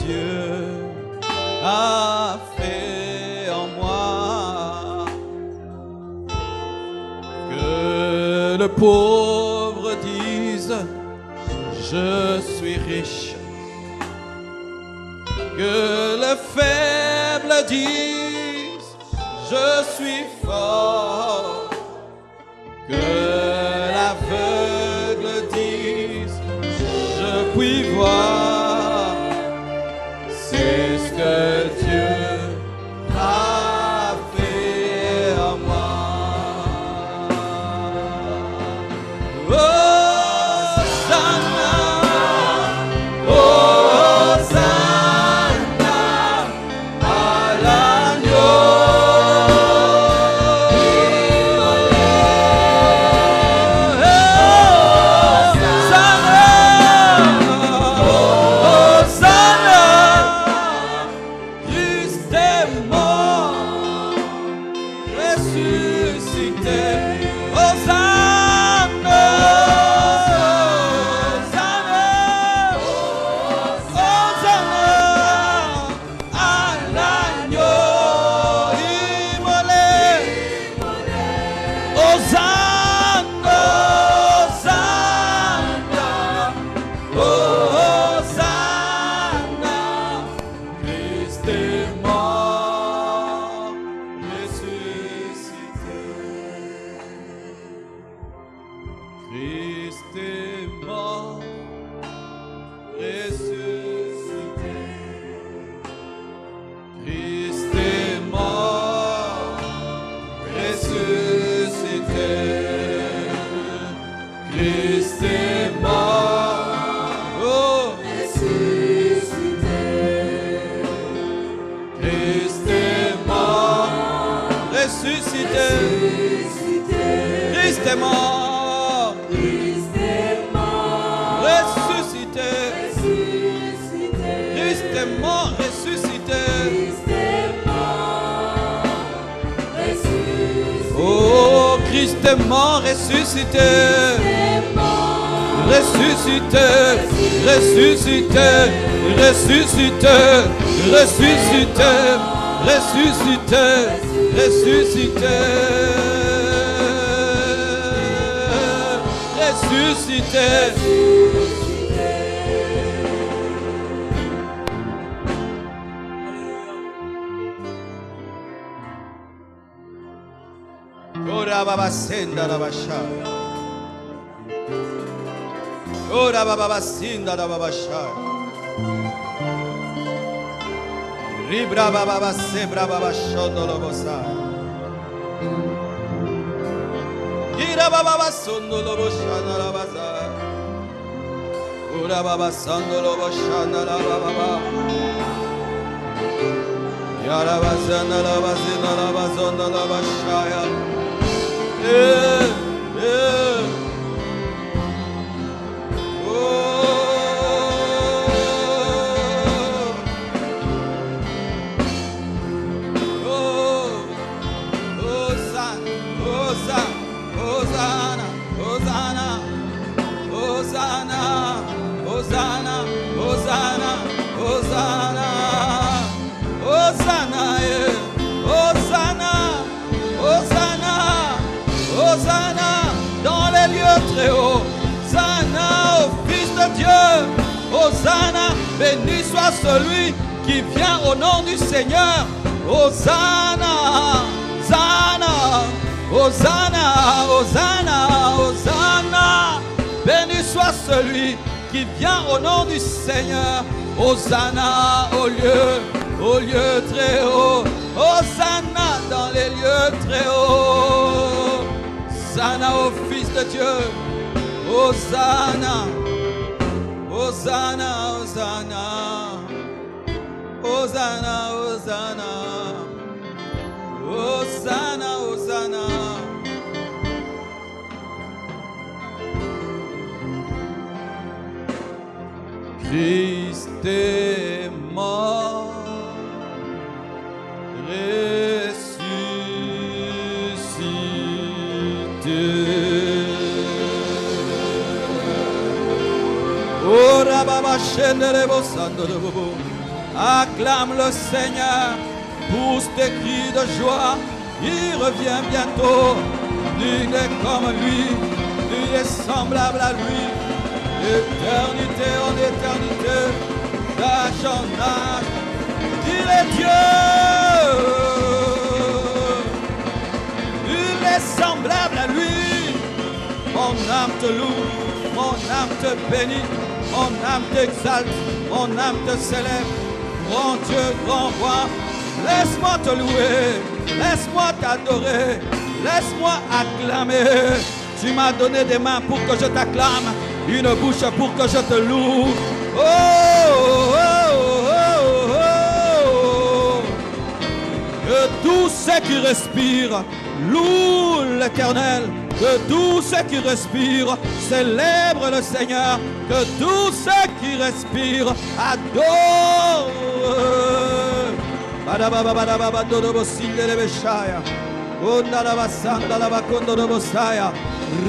Dieu a fait en moi. Que le pauvre dise, je suis riche. Que le faible dise, je suis fort. Que l'aveugle dise, je puis voir. C'est ce que Dieu a fait en moi. Hosanna, Hosanna à l'agneau. Christ est mort, ressuscité, ressuscité, ressuscité, ressuscité, ressuscité, ressuscité, ressuscité, ressuscité. Ora baba senda la basha. Ora baba senda la basha. Ribra baba sebra baba shondo lo bosa. Gira baba sondo lo bosha na la baza. Ora baba sondo lo bosha na la baba. Yara baza na la bazina la bazonda la basha. Yeah, yeah. Hosanna, Hosanna, Hosanna, Hosanna, Hosanna, Hosanna, Hosanna, Hosanna, Hosanna, Hosanna, dans les lieux très hauts, Hosanna au Fils de Dieu, Hosanna, béni soit celui qui vient au nom du Seigneur, Hosanna, Hosanna, Hosanna, Hosanna, Hosanna, béni soit celui qui vient au nom du Seigneur, Hosanna au lieu très haut, Hosanna dans les lieux très hauts, Hosanna au Fils de Dieu, Hosanna, Hosanna, Hosanna, Hosanna, Hosanna, Hosanna, Hosanna. Christ est mort, ressuscité. Oh, Rababa Shendere Bosando de Bobo. Acclame le Seigneur, pousse tes cris de joie, il revient bientôt. Nul n'est comme lui, nul n'est semblable à lui. Éternité en éternité, d'âge en âge, il est Dieu. Nul n'est semblable à lui. Mon âme te loue, mon âme te bénit, mon âme t'exalte, mon âme te célèbre. Grand Dieu, grand roi, laisse-moi te louer, laisse-moi t'adorer, laisse-moi acclamer. Tu m'as donné des mains pour que je t'acclame, une bouche pour que je te loue. Oh, oh, oh, oh, oh. Que tous ceux qui respirent louent l'Éternel. Que tous ceux qui respirent célèbrent le Seigneur. Que tous ceux qui respirent adorent.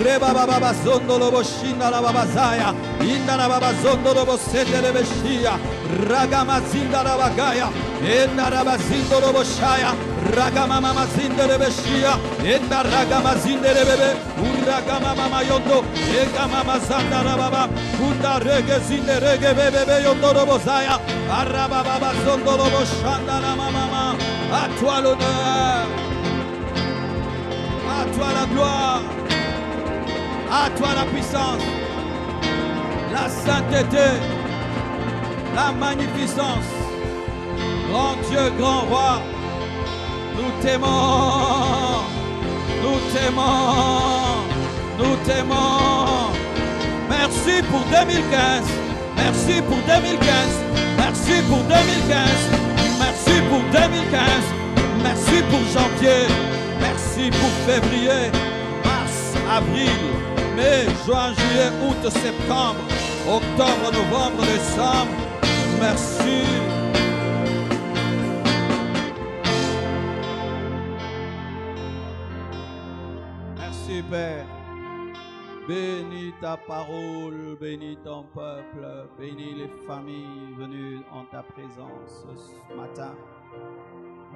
Reba baba zondo lobo shinda la baba zaya, inda la baba zondo lobo sete le beshia, ragama zinda la bagaya, inda la bazindo lobo shaya, ragama mama zinda le beshia, inda ragama zinda le bebe, uragama mama yondo, ega mama zanda la baba, unda rege zinda rege bebe yondo lobo zaya, araba baba zondo lobo shanda la mama, à toi l'honneur, à toi la gloire. À toi la puissance, la sainteté, la magnificence. Grand Dieu, grand roi, nous t'aimons, nous t'aimons, nous t'aimons. Merci pour 2015, merci pour 2015, merci pour 2015, merci pour 2015, merci pour janvier, merci pour février, mars, avril. Mai, juin, juillet, août, septembre, octobre, novembre, décembre. Merci. Merci Père. Bénis ta parole, bénis ton peuple, bénis les familles venues en ta présence ce matin.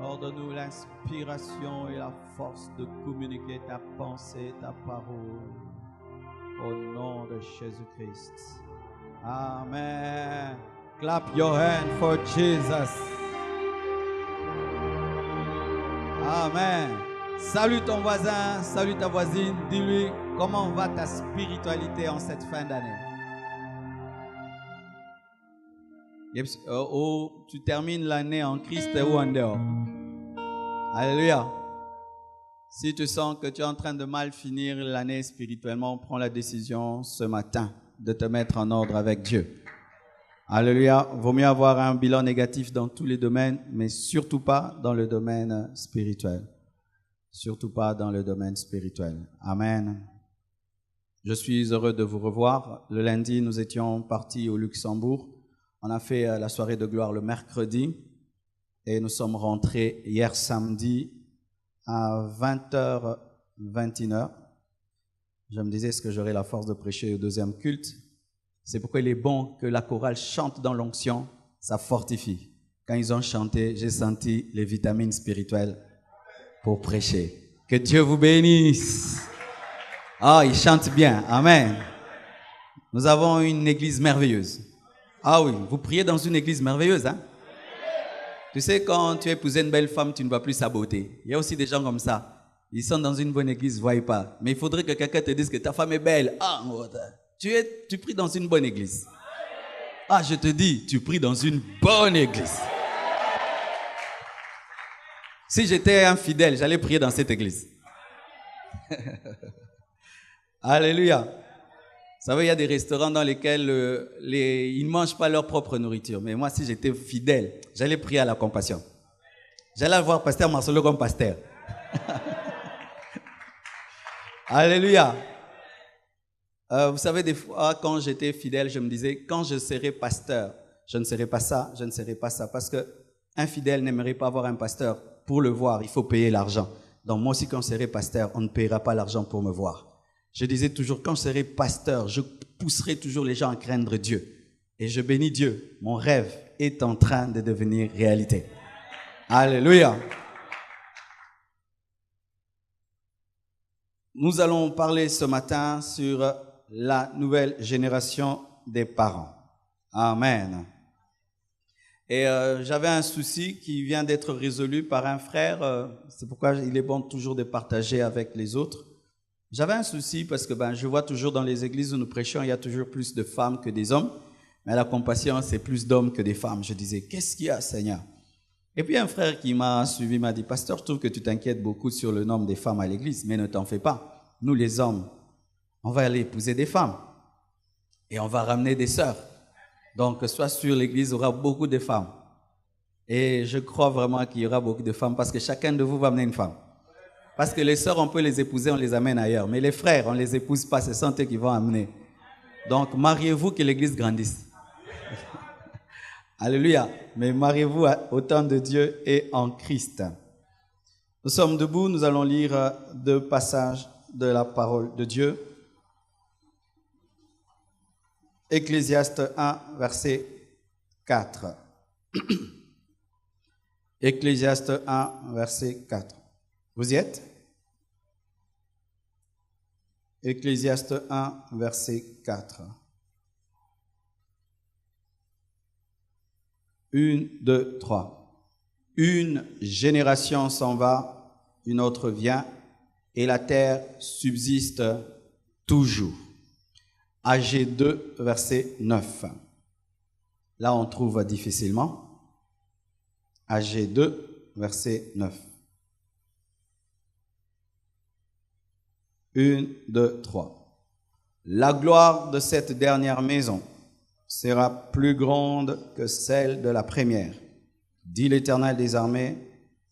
Ordonne-nous l'inspiration et la force de communiquer ta pensée, ta parole. Au nom de Jésus-Christ. Amen. Clap your hand for Jesus. Amen. Salue ton voisin, salue ta voisine. Dis-lui comment va ta spiritualité en cette fin d'année. Oh, tu termines l'année en Christ ou en dehors. Alléluia. Si tu sens que tu es en train de mal finir l'année spirituellement, prends la décision ce matin de te mettre en ordre avec Dieu. Alléluia. Vaut mieux avoir un bilan négatif dans tous les domaines, mais surtout pas dans le domaine spirituel. Surtout pas dans le domaine spirituel. Amen. Je suis heureux de vous revoir. Le lundi, nous étions partis au Luxembourg. On a fait la soirée de gloire le mercredi et nous sommes rentrés hier samedi à 20h, 21h. Je me disais, est-ce que j'aurai la force de prêcher au deuxième culte? C'est pourquoi il est bon que la chorale chante dans l'onction, ça fortifie. Quand ils ont chanté, j'ai senti les vitamines spirituelles pour prêcher. Que Dieu vous bénisse. Ah, ils chantent bien. Amen. Nous avons une église merveilleuse. Ah oui, vous priez dans une église merveilleuse, hein? Tu sais, quand tu épouses une belle femme, tu ne vois plus sa beauté. Il y a aussi des gens comme ça. Ils sont dans une bonne église, ne voient pas. Mais il faudrait que quelqu'un te dise que ta femme est belle. Ah, tu pries dans une bonne église. Ah, je te dis, tu pries dans une bonne église. Si j'étais infidèle, j'allais prier dans cette église. Alléluia. Vous savez, il y a des restaurants dans lesquels ils ne mangent pas leur propre nourriture. Mais moi, si j'étais fidèle, j'allais prier à la compassion. J'allais voir pasteur Marcelo comme pasteur. Alléluia. Vous savez, des fois, quand j'étais fidèle, je me disais, quand je serai pasteur, je ne serai pas ça, je ne serai pas ça. Parce qu'un fidèle n'aimerait pas avoir un pasteur. Pour le voir, il faut payer l'argent. Donc moi aussi, quand je serai pasteur, on ne paiera pas l'argent pour me voir. Je disais toujours, quand je serai pasteur, je pousserai toujours les gens à craindre Dieu. Et je bénis Dieu. Mon rêve est en train de devenir réalité. Alléluia. Nous allons parler ce matin sur la nouvelle génération des parents. Amen. Et j'avais un souci qui vient d'être résolu par un frère. C'est pourquoi il est bon toujours de partager avec les autres. J'avais un souci parce que je vois toujours dans les églises où nous prêchons, il y a toujours plus de femmes que des hommes. Mais la compassion, c'est plus d'hommes que des femmes. Je disais, qu'est-ce qu'il y a, Seigneur? Et puis un frère qui m'a suivi m'a dit, pasteur, je trouve que tu t'inquiètes beaucoup sur le nombre des femmes à l'église, mais ne t'en fais pas. Nous, les hommes, on va aller épouser des femmes et on va ramener des sœurs. Donc, sois sûr, l'église aura beaucoup de femmes. Et je crois vraiment qu'il y aura beaucoup de femmes parce que chacun de vous va amener une femme. Parce que les sœurs, on peut les épouser, on les amène ailleurs. Mais les frères, on ne les épouse pas, ce sont eux qui vont amener. Donc, mariez-vous que l'église grandisse. Alléluia. Mais mariez-vous au temps de Dieu et en Christ. Nous sommes debout, nous allons lire 2 passages de la parole de Dieu. Ecclésiaste 1, verset 4. Ecclésiaste 1, verset 4. Vous y êtes? Ecclésiaste 1, verset 4. 1, 2, 3. Une génération s'en va, une autre vient, et la terre subsiste toujours. Agé 2, verset 9. Là, on trouve difficilement. Agé 2, verset 9. 1, 2, 3. La gloire de cette dernière maison sera plus grande que celle de la première, dit l'Éternel des armées,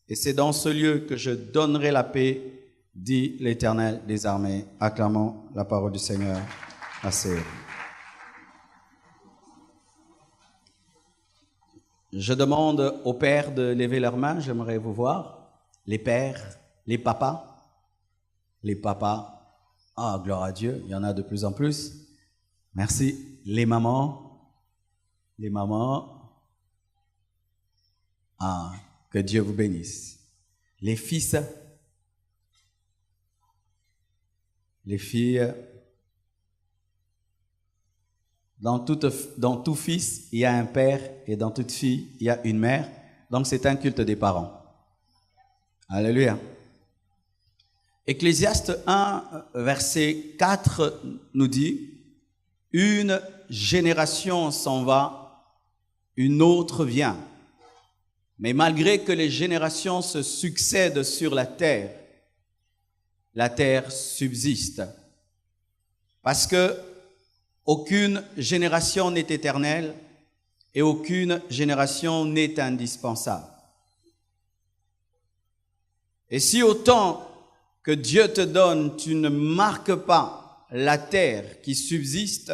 et c'est dans ce lieu que je donnerai la paix, dit l'Éternel des armées. Acclamons la parole du Seigneur. Assez. Je demande aux pères de lever leurs mains, j'aimerais vous voir. Les pères, les papas. Les papas. Ah, gloire à Dieu, il y en a de plus en plus. Merci. Les mamans. Les mamans. Ah, que Dieu vous bénisse. Les fils. Les filles. Dans tout fils, il y a un père et dans toute fille, il y a une mère. Donc, c'est un culte des parents. Alléluia. Ecclésiaste 1, verset 4 nous dit, « Une génération s'en va, une autre vient. Mais malgré que les générations se succèdent sur la terre subsiste. Parce que aucune génération n'est éternelle et aucune génération n'est indispensable. Et si au temps que Dieu te donne, tu ne marques pas la terre qui subsiste,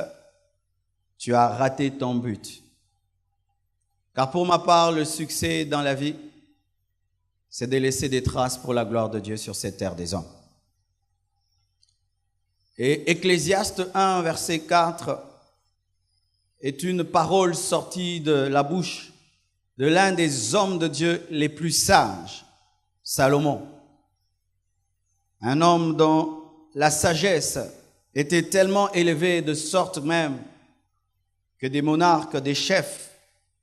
tu as raté ton but. Car pour ma part, le succès dans la vie, c'est de laisser des traces pour la gloire de Dieu sur cette terre des hommes. Et Ecclésiaste 1, verset 4, est une parole sortie de la bouche de l'un des hommes de Dieu les plus sages, Salomon. Un homme dont la sagesse était tellement élevée de sorte même que des monarques, des chefs,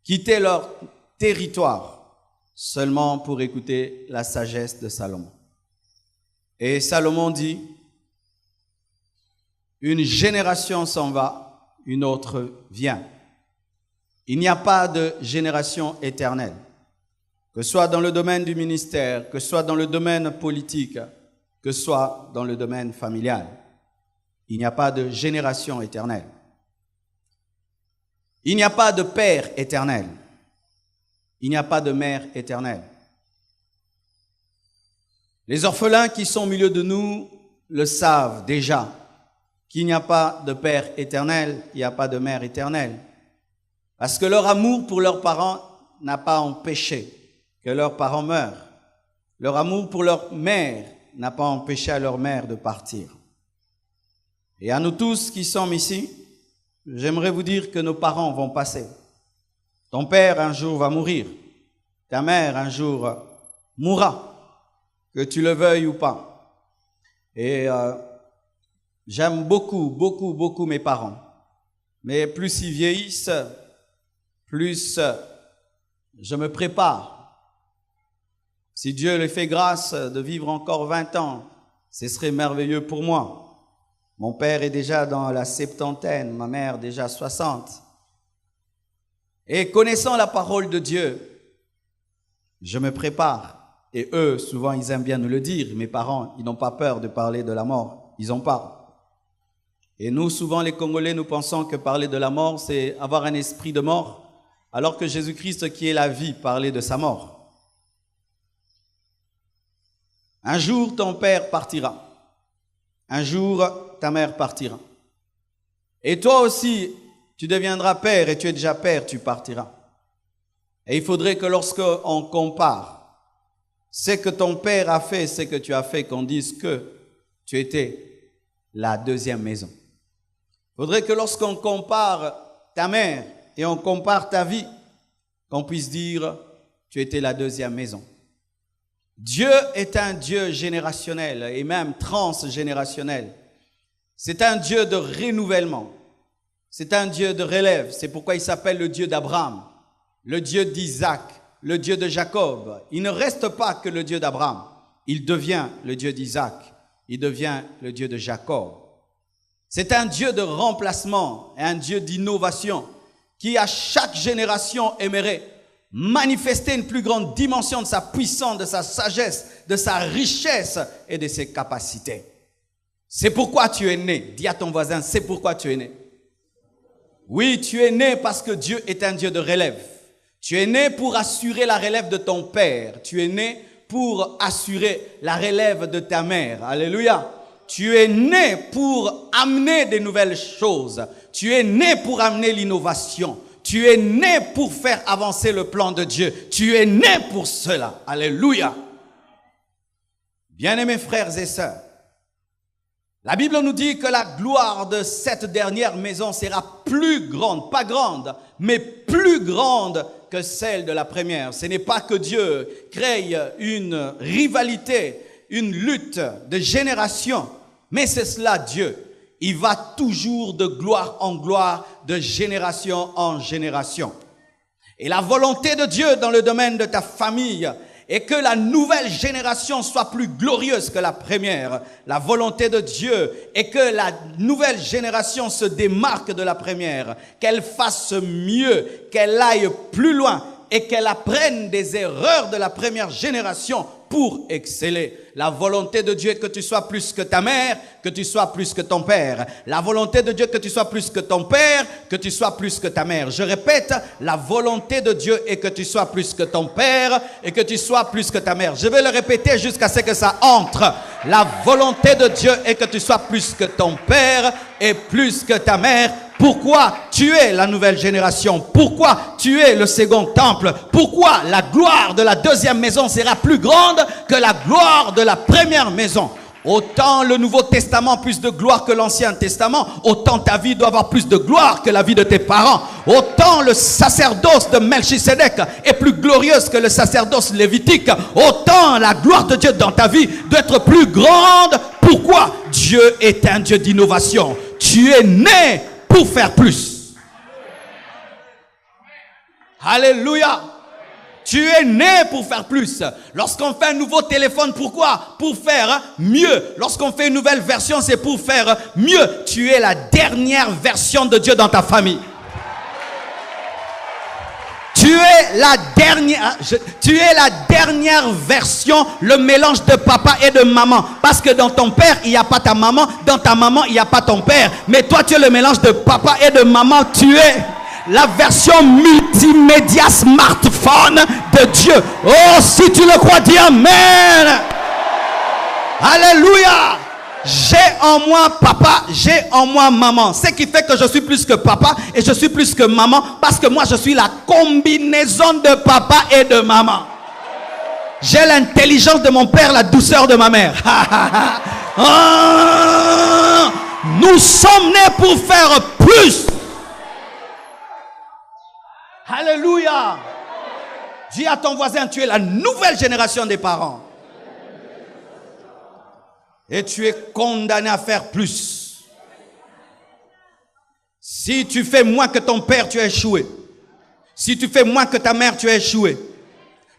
quittaient leur territoire seulement pour écouter la sagesse de Salomon. Et Salomon dit, une génération s'en va, une autre vient. Il n'y a pas de génération éternelle, que ce soit dans le domaine du ministère, que ce soit dans le domaine politique, que ce soit dans le domaine familial. Il n'y a pas de génération éternelle. Il n'y a pas de père éternel. Il n'y a pas de mère éternelle. Les orphelins qui sont au milieu de nous le savent déjà, qu'il n'y a pas de père éternel, il n'y a pas de mère éternelle. Parce que leur amour pour leurs parents n'a pas empêché que leurs parents meurent. Leur amour pour leur mère n'a pas empêché à leur mère de partir. Et à nous tous qui sommes ici, j'aimerais vous dire que nos parents vont passer. Ton père un jour va mourir. Ta mère un jour mourra, que tu le veuilles ou pas. Et j'aime beaucoup mes parents. Mais plus ils vieillissent, plus je me prépare. Si Dieu leur fait grâce de vivre encore 20 ans, ce serait merveilleux pour moi. Mon père est déjà dans la septantaine, ma mère déjà 60. Et connaissant la parole de Dieu, je me prépare. Et eux, souvent, ils aiment bien nous le dire. Mes parents, ils n'ont pas peur de parler de la mort. Ils en parlent. Et nous, souvent, les Congolais, nous pensons que parler de la mort, c'est avoir un esprit de mort, alors que Jésus-Christ, qui est la vie, parlait de sa mort. Un jour, ton père partira. Un jour, ta mère partira. Et toi aussi, tu deviendras père, et tu es déjà père, tu partiras. Et il faudrait que lorsqu'on compare ce que ton père a fait, ce que tu as fait, qu'on dise que tu étais la deuxième maison. Il faudrait que lorsqu'on compare ta mère et on compare ta vie, qu'on puisse dire tu étais la deuxième maison. Dieu est un Dieu générationnel et même transgénérationnel. C'est un Dieu de renouvellement. C'est un Dieu de relève. C'est pourquoi il s'appelle le Dieu d'Abraham, le Dieu d'Isaac, le Dieu de Jacob. Il ne reste pas que le Dieu d'Abraham. Il devient le Dieu d'Isaac. Il devient le Dieu de Jacob. C'est un Dieu de remplacement et un Dieu d'innovation qui, à chaque génération, aimerait manifester une plus grande dimension de sa puissance, de sa sagesse, de sa richesse et de ses capacités. C'est pourquoi tu es né. Dis à ton voisin, c'est pourquoi tu es né. Oui, tu es né parce que Dieu est un Dieu de relève. Tu es né pour assurer la relève de ton père. Tu es né pour assurer la relève de ta mère. Alléluia. Tu es né pour amener des nouvelles choses. Tu es né pour amener l'innovation. Tu es né pour faire avancer le plan de Dieu. Tu es né pour cela. Alléluia. Bien-aimés frères et sœurs, la Bible nous dit que la gloire de cette dernière maison sera plus grande, pas grande, mais plus grande que celle de la première. Ce n'est pas que Dieu crée une rivalité, une lutte de génération, mais c'est cela Dieu. Il va toujours de gloire en gloire, de génération en génération. Et la volonté de Dieu dans le domaine de ta famille est que la nouvelle génération soit plus glorieuse que la première. La volonté de Dieu est que la nouvelle génération se démarque de la première, qu'elle fasse mieux, qu'elle aille plus loin et qu'elle apprenne des erreurs de la première génération pour exceller. La volonté de Dieu est que tu sois plus que ta mère, que tu sois plus que ton père. La volonté de Dieu est que tu sois plus que ton père, que tu sois plus que ta mère. Je répète, la volonté de Dieu est que tu sois plus que ton père et que tu sois plus que ta mère. Je vais le répéter jusqu'à ce que ça entre. La volonté de Dieu est que tu sois plus que ton père et plus que ta mère. Pourquoi tu es la nouvelle génération? Pourquoi tu es le second temple? Pourquoi la gloire de la deuxième maison sera plus grande que la gloire de la première maison? Autant le Nouveau Testament a plus de gloire que l'Ancien Testament, autant ta vie doit avoir plus de gloire que la vie de tes parents. Autant le sacerdoce de Melchisédek est plus glorieuse que le sacerdoce lévitique, autant la gloire de Dieu dans ta vie doit être plus grande. Pourquoi? Dieu est un Dieu d'innovation. Tu es né pour faire plus. Alléluia. Tu es né pour faire plus. Lorsqu'on fait un nouveau téléphone, pourquoi? Pour faire mieux. Lorsqu'on fait une nouvelle version, c'est pour faire mieux. Tu es la dernière version de Dieu dans ta famille. Tu es la dernière version, le mélange de papa et de maman. Parce que dans ton père, il n'y a pas ta maman. Dans ta maman, il n'y a pas ton père. Mais toi, tu es le mélange de papa et de maman. Tu es la version multimédia smartphone de Dieu. Oh, si tu le crois, dis Amen. Alléluia. J'ai en moi papa, j'ai en moi maman. Ce qui fait que je suis plus que papa et je suis plus que maman. Parce que moi, je suis la combinaison de papa et de maman. J'ai l'intelligence de mon père, la douceur de ma mère. Nous sommes nés pour faire plus. Alléluia. Dis à ton voisin, tu es la nouvelle génération des parents. Et tu es condamné à faire plus. Si tu fais moins que ton père, tu as échoué. Si tu fais moins que ta mère, tu as échoué.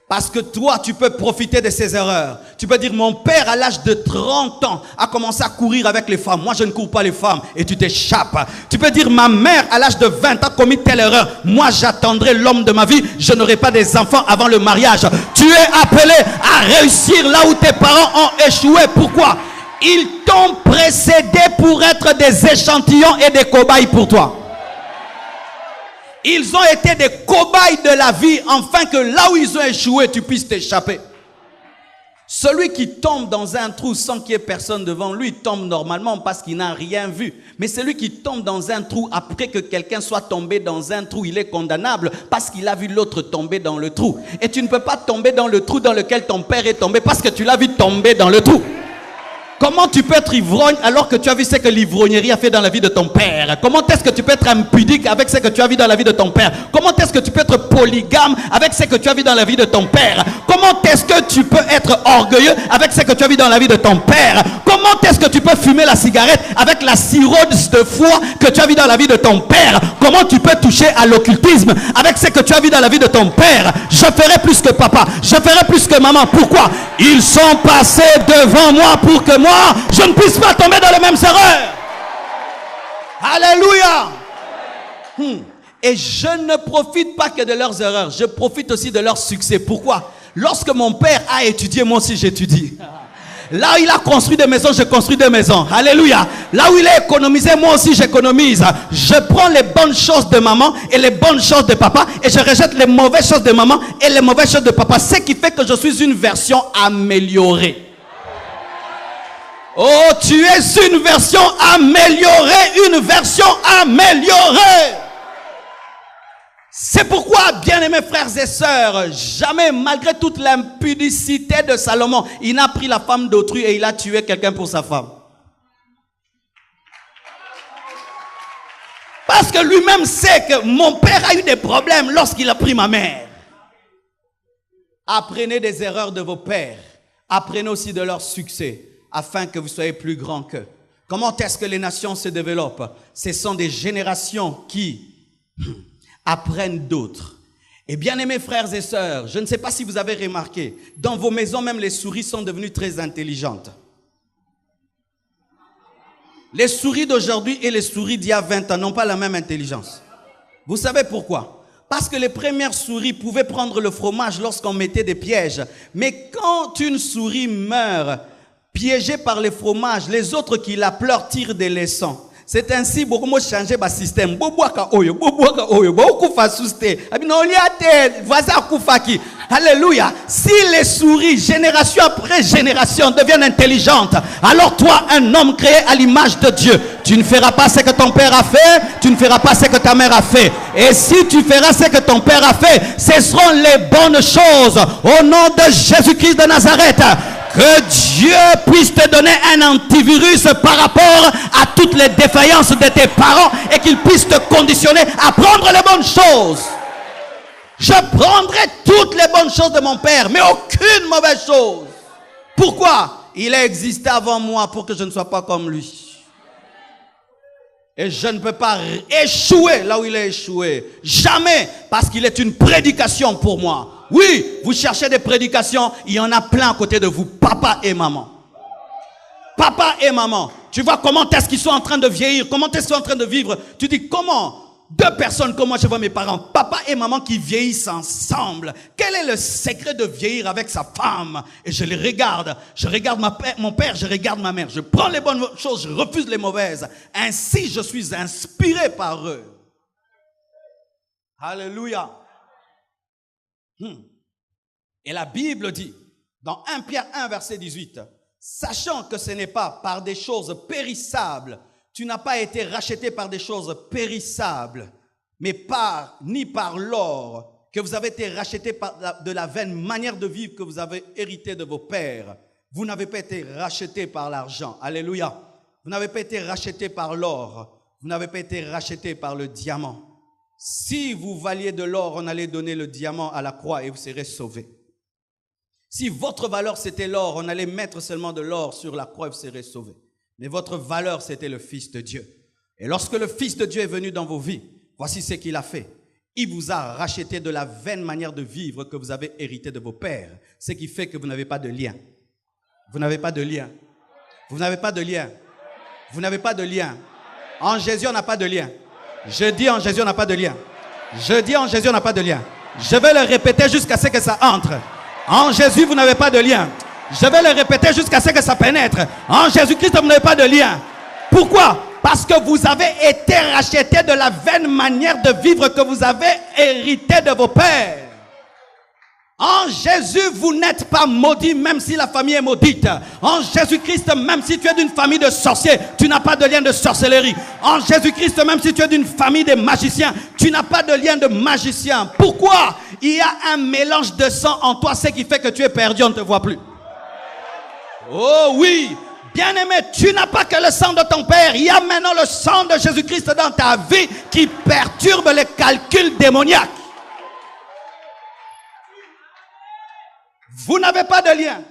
Parce que toi, tu peux profiter de ces erreurs. Tu peux dire, mon père, à l'âge de 30 ans, a commencé à courir avec les femmes. Moi, je ne cours pas les femmes. Et tu t'échappes. Tu peux dire, ma mère, à l'âge de 20 ans, a commis telle erreur. Moi, j'attendrai l'homme de ma vie. Je n'aurai pas des enfants avant le mariage. Tu es appelé à réussir là où tes parents ont échoué. Pourquoi? Ils t'ont précédé pour être des échantillons et des cobayes pour toi. Ils ont été des cobayes de la vie, afin que là où ils ont échoué, tu puisses t'échapper. Celui qui tombe dans un trou sans qu'il y ait personne devant lui, tombe normalement parce qu'il n'a rien vu. Mais celui qui tombe dans un trou après que quelqu'un soit tombé dans un trou, il est condamnable parce qu'il a vu l'autre tomber dans le trou. Et tu ne peux pas tomber dans le trou dans lequel ton père est tombé parce que tu l'as vu tomber dans le trou. Comment tu peux être ivrogne alors que tu as vu ce que l'ivrognerie a fait dans la vie de ton père? Comment est-ce que tu peux être impudique avec ce que tu as vu dans la vie de ton père? Comment est-ce que tu peux être polygame avec ce que tu as vu dans la vie de ton père? Comment est-ce que tu peux être orgueilleux avec ce que tu as vu dans la vie de ton père? Comment est-ce que tu peux fumer la cigarette avec la cirrhose de foie que tu as vu dans la vie de ton père? Comment tu peux toucher à l'occultisme avec ce que tu as vu dans la vie de ton père? Je ferai plus que papa, je ferai plus que maman. Pourquoi? Ils sont passés devant moi pour que moi, je ne puisse pas tomber dans les mêmes erreurs. Alléluia. Et je ne profite pas que de leurs erreurs, je profite aussi de leur succès. Pourquoi? Lorsque mon père a étudié, moi aussi j'étudie. Là où il a construit des maisons, je construis des maisons. Alléluia. Là où il a économisé, moi aussi j'économise. Je prends les bonnes choses de maman et les bonnes choses de papa et je rejette les mauvaises choses de maman et les mauvaises choses de papa. Ce qui fait que je suis une version améliorée. Oh, tu es une version améliorée, une version améliorée. C'est pourquoi, bien-aimés frères et sœurs, jamais, malgré toute l'impudicité de Salomon, il n'a pris la femme d'autrui et il a tué quelqu'un pour sa femme. Parce que lui-même sait que mon père a eu des problèmes lorsqu'il a pris ma mère. Apprenez des erreurs de vos pères. Apprenez aussi de leur succès, afin que vous soyez plus grands qu'eux. Comment est-ce que les nations se développent? Ce sont des générations qui apprennent d'autres. Et bien aimés frères et sœurs, je ne sais pas si vous avez remarqué, dans vos maisons même les souris sont devenues très intelligentes. Les souris d'aujourd'hui et les souris d'il y a 20 ans n'ont pas la même intelligence. Vous savez pourquoi? Parce que les premières souris pouvaient prendre le fromage lorsqu'on mettait des pièges. Mais quand une souris meurt, piégée par les fromages, les autres qui la pleurent tirent des leçons. C'est ainsi beaucoup de changer le système. Alléluia. Si les souris, génération après génération, deviennent intelligentes, alors toi, un homme créé à l'image de Dieu, tu ne feras pas ce que ton père a fait, tu ne feras pas ce que ta mère a fait. Et si tu feras ce que ton père a fait, ce seront les bonnes choses. Au nom de Jésus-Christ de Nazareth. Que Dieu puisse te donner un antivirus par rapport à toutes les défaillances de tes parents et qu'il puisse te conditionner à prendre les bonnes choses. Je prendrai toutes les bonnes choses de mon père, mais aucune mauvaise chose. Pourquoi? Il a existé avant moi pour que je ne sois pas comme lui. Et je ne peux pas échouer là où il a échoué. Jamais, parce qu'il est une prédication pour moi. Oui, vous cherchez des prédications, il y en a plein à côté de vous, papa et maman. Papa et maman, tu vois comment est-ce qu'ils sont en train de vieillir, comment est-ce qu'ils sont en train de vivre. Tu dis comment? Deux personnes comme moi, je vois mes parents, papa et maman qui vieillissent ensemble. Quel est le secret de vieillir avec sa femme? Et je les regarde, mon père, je regarde ma mère. Je prends les bonnes choses, je refuse les mauvaises. Ainsi, je suis inspiré par eux. Alléluia. Et la Bible dit, dans 1 Pierre 1, verset 18, sachant que ce n'est pas par des choses périssables, tu n'as pas été racheté par des choses périssables, mais ni par l'or, que vous avez été racheté de la vaine manière de vivre que vous avez hérité de vos pères. Vous n'avez pas été racheté par l'argent. Alléluia. Vous n'avez pas été racheté par l'or. Vous n'avez pas été racheté par le diamant. Si vous valiez de l'or, on allait donner le diamant à la croix et vous serez sauvés. Si votre valeur c'était l'or, on allait mettre seulement de l'or sur la croix et vous serez sauvés. Mais votre valeur c'était le Fils de Dieu. Et lorsque le Fils de Dieu est venu dans vos vies, voici ce qu'il a fait. Il vous a racheté de la vaine manière de vivre que vous avez hérité de vos pères. Ce qui fait que vous n'avez pas de lien. Vous n'avez pas de lien. Vous n'avez pas de lien. Vous n'avez pas de lien. En Jésus, on n'a pas de lien. Je dis en Jésus, on n'a pas de lien. Je dis en Jésus, on n'a pas de lien. Je vais le répéter jusqu'à ce que ça entre. En Jésus, vous n'avez pas de lien. Je vais le répéter jusqu'à ce que ça pénètre. En Jésus-Christ, vous n'avez pas de lien. Pourquoi? Parce que vous avez été rachetés de la vaine manière de vivre que vous avez hérité de vos pères. En Jésus, vous n'êtes pas maudit même si la famille est maudite. En Jésus-Christ, même si tu es d'une famille de sorciers, tu n'as pas de lien de sorcellerie. En Jésus-Christ, même si tu es d'une famille de magiciens, tu n'as pas de lien de magicien. Pourquoi? Il y a un mélange de sang en toi, ce qui fait que tu es perdu, on ne te voit plus. Oh oui! Bien-aimé, tu n'as pas que le sang de ton père. Il y a maintenant le sang de Jésus-Christ dans ta vie qui perturbe les calculs démoniaques. Vous n'avez pas de lien.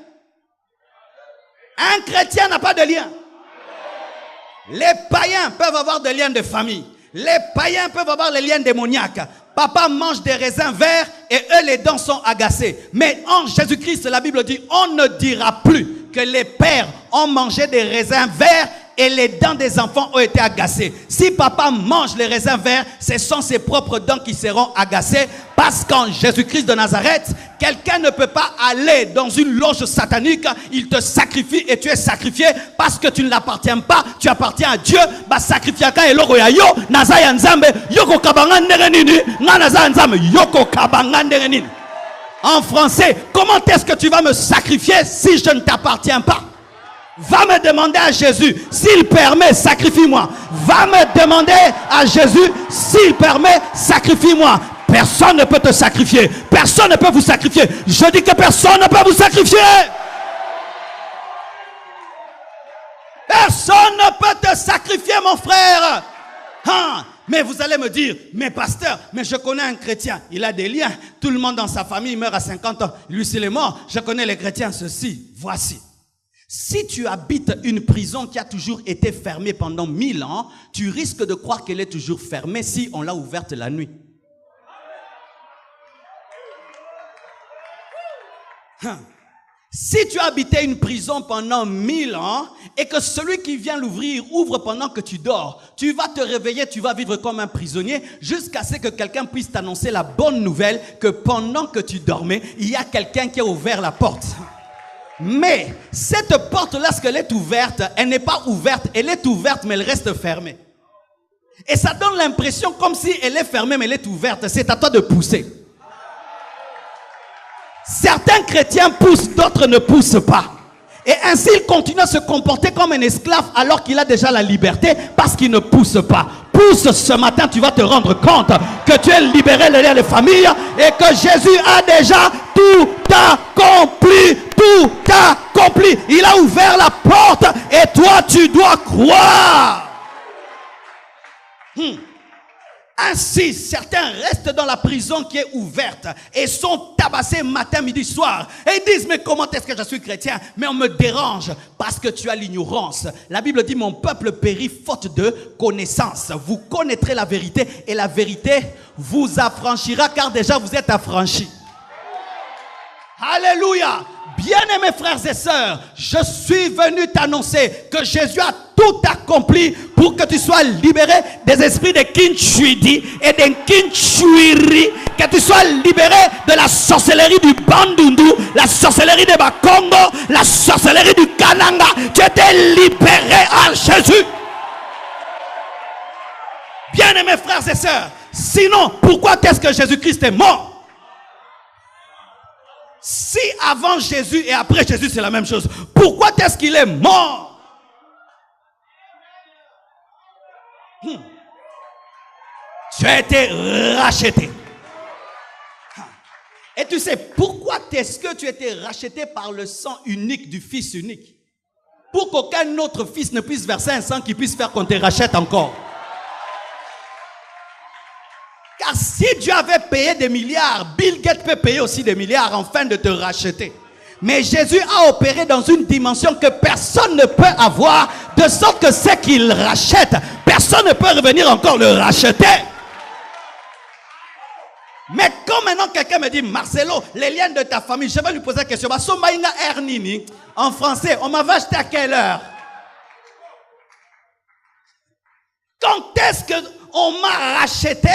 Un chrétien n'a pas de lien. Les païens peuvent avoir des liens de famille. Les païens peuvent avoir les liens démoniaques. Papa mange des raisins verts et eux les dents sont agacées. Mais en Jésus-Christ, la Bible dit, on ne dira plus que les pères ont mangé des raisins verts et les dents des enfants ont été agacées. Si papa mange les raisins verts, ce sont ses propres dents qui seront agacées, parce qu'en Jésus-Christ de Nazareth, quelqu'un ne peut pas aller dans une loge satanique, il te sacrifie et tu es sacrifié parce que tu ne l'appartiens pas, tu appartiens à Dieu. Ba sacrifiaka eloko ya yo, naza ya nzambe, yoko kabanga ndenge nini, nga naza ya nzambe, yoko kabanga ndenge nini. En français, comment est-ce que tu vas me sacrifier si je ne t'appartiens pas? Va me demander à Jésus, s'il permet, sacrifie-moi. Va me demander à Jésus, s'il permet, sacrifie-moi. Personne ne peut te sacrifier. Personne ne peut vous sacrifier. Je dis que personne ne peut vous sacrifier. Personne ne peut te sacrifier, mon frère. Ah, mais vous allez me dire, mais pasteur, mais je connais un chrétien, il a des liens. Tout le monde dans sa famille meurt à 50 ans. Lui, s'il est mort, je connais les chrétiens, ceci, voici. Si tu habites une prison qui a toujours été fermée pendant 1000 ans, tu risques de croire qu'elle est toujours fermée si on l'a ouverte la nuit. Si tu as habité une prison pendant 1000 ans et que celui qui vient l'ouvrir ouvre pendant que tu dors, tu vas te réveiller, tu vas vivre comme un prisonnier jusqu'à ce que quelqu'un puisse t'annoncer la bonne nouvelle que pendant que tu dormais, il y a quelqu'un qui a ouvert la porte. Mais cette porte, lorsqu'elle est ouverte, elle n'est pas ouverte, elle est ouverte mais elle reste fermée. Et ça donne l'impression comme si elle est fermée mais elle est ouverte. C'est à toi de pousser. Certains chrétiens poussent, d'autres ne poussent pas. Et ainsi, il continue à se comporter comme un esclave alors qu'il a déjà la liberté parce qu'il ne pousse pas. Pousse ce matin, tu vas te rendre compte que tu es libéré les liens de famille et que Jésus a déjà tout accompli. Tout accompli. Il a ouvert la porte et toi, tu dois croire. Ainsi, certains restent dans la prison qui est ouverte et sont tabassés matin, midi, soir. Et ils disent, mais comment est-ce que je suis chrétien? Mais on me dérange parce que tu as l'ignorance. La Bible dit, mon peuple périt faute de connaissance. Vous connaîtrez la vérité et la vérité vous affranchira car déjà vous êtes affranchis. Alléluia. Bien-aimés frères et sœurs, je suis venu t'annoncer que Jésus a tout accompli pour que tu sois libéré des esprits de Kinchuidi et de Kinchuiri, que tu sois libéré de la sorcellerie du Bandundu, la sorcellerie de Bakongo, la sorcellerie du Kananga. Tu étais libéré en Jésus. Bien-aimés frères et sœurs, sinon, pourquoi est-ce que Jésus-Christ est mort? Si avant Jésus et après Jésus c'est la même chose, pourquoi est-ce qu'il est mort? Tu as été racheté. Et tu sais pourquoi est-ce que tu as été racheté par le sang unique du Fils unique? Pour qu'aucun autre fils ne puisse verser un sang qui puisse faire qu'on te rachète encore. Car si Dieu avait payé des milliards, Bill Gates peut payer aussi des milliards afin de te racheter. Mais Jésus a opéré dans une dimension que personne ne peut avoir, de sorte que ce qu'il rachète, personne ne peut revenir encore le racheter. Mais quand maintenant quelqu'un me dit, Marcelo, les liens de ta famille, je vais lui poser la question. En français, on m'avait acheté à quelle heure? Quand est-ce qu'on m'a racheté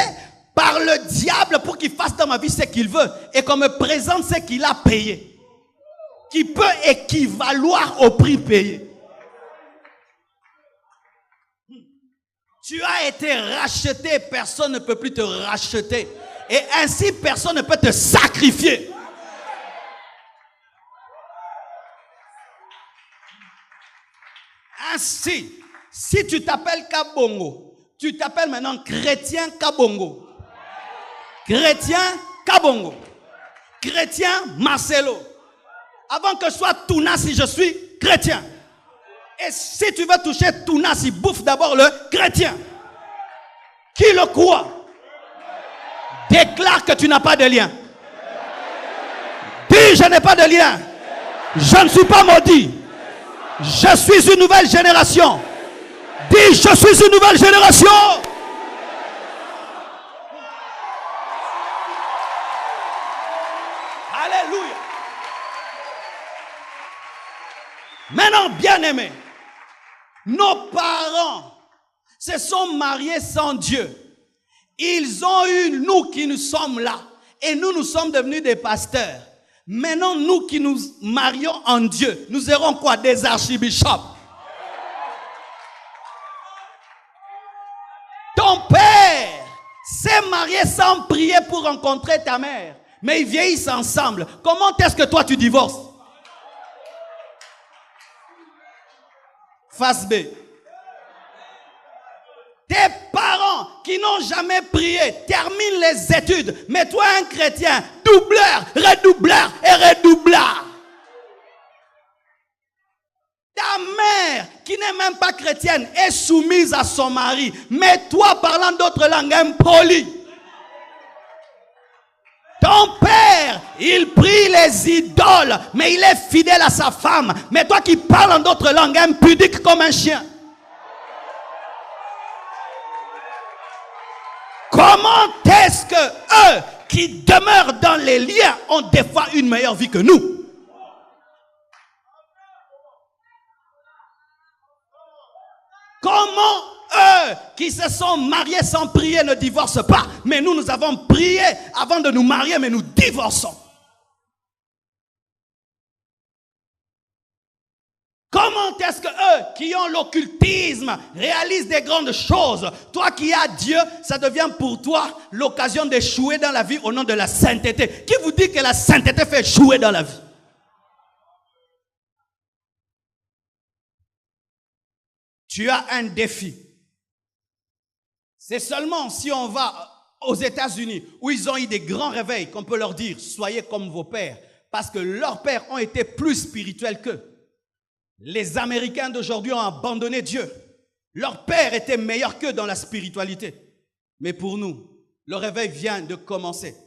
par le diable pour qu'il fasse dans ma vie ce qu'il veut et qu'on me présente ce qu'il a payé, qui peut équivaloir au prix payé? Tu as été racheté, personne ne peut plus te racheter. Et ainsi, personne ne peut te sacrifier. Ainsi, si tu t'appelles Kabongo, tu t'appelles maintenant chrétien Kabongo. Chrétien Kabongo. Chrétien Marcelo. Avant que je sois Tounasi, je suis chrétien. Et si tu veux toucher Tounasi, bouffe d'abord le chrétien. Qui le croit? Déclare que tu n'as pas de lien. Dis, je n'ai pas de lien. Je ne suis pas maudit. Je suis une nouvelle génération. Dis, je suis une nouvelle génération. Alléluia. Maintenant, bien-aimés, nos parents se sont mariés sans Dieu. Ils ont eu nous qui nous sommes là. Et nous sommes devenus des pasteurs. Maintenant, nous qui nous marions en Dieu, nous serons quoi? Des archibishops. Ton père s'est marié sans prier pour rencontrer ta mère. Mais ils vieillissent ensemble. Comment est-ce que toi tu divorces? Face B. Tes parents qui n'ont jamais prié terminent les études. Mais toi, un chrétien, doubleur, redoubleur et redoubleur. Ta mère, qui n'est même pas chrétienne, est soumise à son mari. Mais toi, parlant d'autres langues, impoli. Ton père, il prie les idoles, mais il est fidèle à sa femme. Mais toi qui parles en d'autres langues, impudique comme un chien. Comment est-ce que eux qui demeurent dans les liens ont des fois une meilleure vie que nous? Comment eux qui se sont mariés sans prier ne divorcent pas? Mais nous avons prié avant de nous marier, mais nous divorçons. Comment est-ce que eux qui ont l'occultisme réalisent des grandes choses? Toi qui as Dieu, ça devient pour toi l'occasion d'échouer dans la vie au nom de la sainteté. Qui vous dit que la sainteté fait échouer dans la vie? Tu as un défi. C'est seulement si on va aux États-Unis où ils ont eu des grands réveils qu'on peut leur dire, soyez comme vos pères. Parce que leurs pères ont été plus spirituels qu'eux. Les Américains d'aujourd'hui ont abandonné Dieu. Leur père était meilleur qu'eux dans la spiritualité. Mais pour nous, le réveil vient de commencer.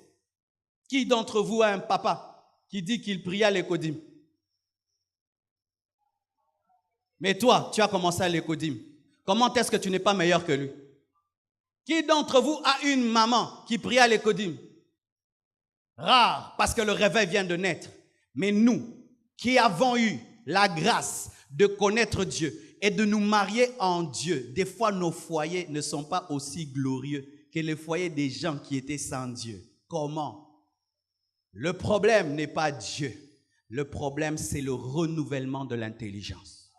Qui d'entre vous a un papa qui dit qu'il prie à l'écodim? Mais toi, tu as commencé à l'écodim. Comment est-ce que tu n'es pas meilleur que lui? Qui d'entre vous a une maman qui prie à l'écodim? Rare, parce que le réveil vient de naître. Mais nous, qui avons eu la grâce de connaître Dieu et de nous marier en Dieu, des fois nos foyers ne sont pas aussi glorieux que les foyers des gens qui étaient sans Dieu. Comment? Le problème n'est pas Dieu. Le problème, c'est le renouvellement de l'intelligence.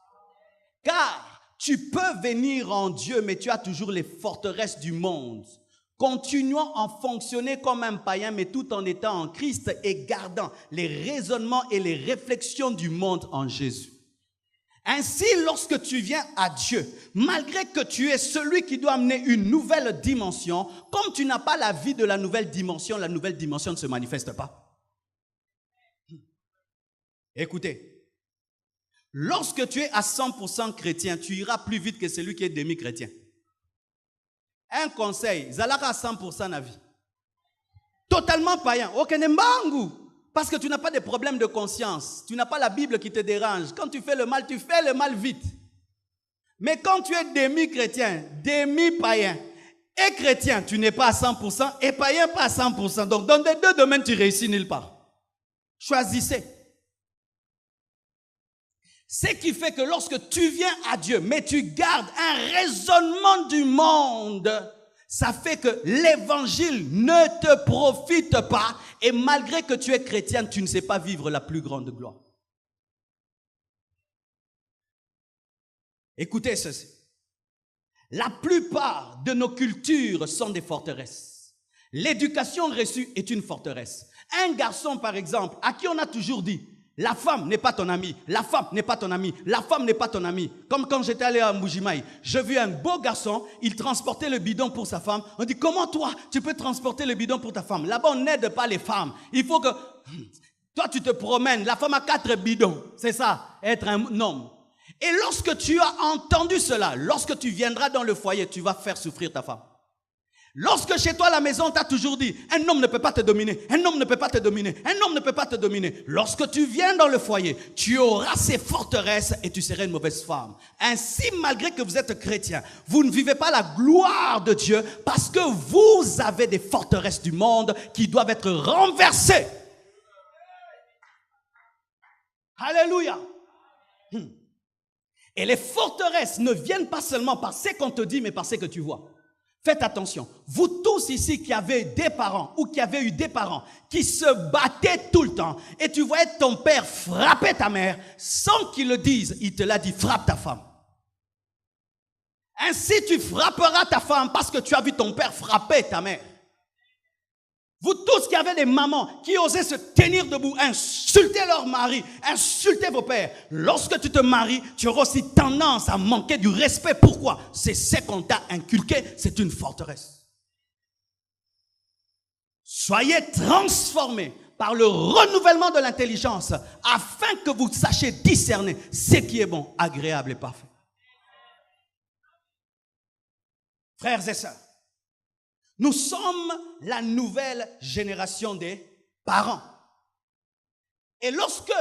Car tu peux venir en Dieu, mais tu as toujours les forteresses du monde. Continuons à fonctionner comme un païen, mais tout en étant en Christ et gardant les raisonnements et les réflexions du monde en Jésus. Ainsi, lorsque tu viens à Dieu, malgré que tu es celui qui doit amener une nouvelle dimension, comme tu n'as pas la vie de la nouvelle dimension ne se manifeste pas. Écoutez, lorsque tu es à 100% chrétien, tu iras plus vite que celui qui est demi-chrétien. Un conseil, Zalaka à 100% na vie. Totalement païen. Okenembangu. Parce que tu n'as pas de problème de conscience. Tu n'as pas la Bible qui te dérange. Quand tu fais le mal vite. Mais quand tu es demi-chrétien, demi-païen et chrétien, tu n'es pas à 100% et païen pas à 100%. Donc dans les deux domaines, tu réussis nulle part. Choisissez. Ce qui fait que lorsque tu viens à Dieu, mais tu gardes un raisonnement du monde, ça fait que l'évangile ne te profite pas et malgré que tu es chrétien, tu ne sais pas vivre la plus grande gloire. Écoutez ceci. La plupart de nos cultures sont des forteresses. L'éducation reçue est une forteresse. Un garçon, par exemple, à qui on a toujours dit, la femme n'est pas ton amie, la femme n'est pas ton amie, la femme n'est pas ton amie. Comme quand j'étais allé à Mbujimaï, j'ai vu un beau garçon, il transportait le bidon pour sa femme. On dit, comment toi, tu peux transporter le bidon pour ta femme? Là-bas, on n'aide pas les femmes. Il faut que, toi, tu te promènes, la femme a 4 bidons. C'est ça, être un homme. Et lorsque tu as entendu cela, lorsque tu viendras dans le foyer, tu vas faire souffrir ta femme. Lorsque chez toi à la maison, on t'a toujours dit, un homme ne peut pas te dominer, un homme ne peut pas te dominer, un homme ne peut pas te dominer. Lorsque tu viens dans le foyer, tu auras ces forteresses et tu seras une mauvaise femme. Ainsi, malgré que vous êtes chrétien, vous ne vivez pas la gloire de Dieu parce que vous avez des forteresses du monde qui doivent être renversées. Alléluia. Et les forteresses ne viennent pas seulement par ce qu'on te dit, mais par ce que tu vois. Faites attention. Vous tous ici qui avez des parents ou qui avez eu des parents qui se battaient tout le temps et tu voyais ton père frapper ta mère sans qu'il le dise, il te l'a dit, frappe ta femme. Ainsi tu frapperas ta femme parce que tu as vu ton père frapper ta mère. Vous tous qui avez des mamans qui osaient se tenir debout, insulter leur mari, insulter vos pères. Lorsque tu te maries, tu auras aussi tendance à manquer du respect. Pourquoi? C'est ce qu'on t'a inculqué, c'est une forteresse. Soyez transformés par le renouvellement de l'intelligence afin que vous sachiez discerner ce qui est bon, agréable et parfait. Frères et sœurs, nous sommes la nouvelle génération des parents. Et lorsque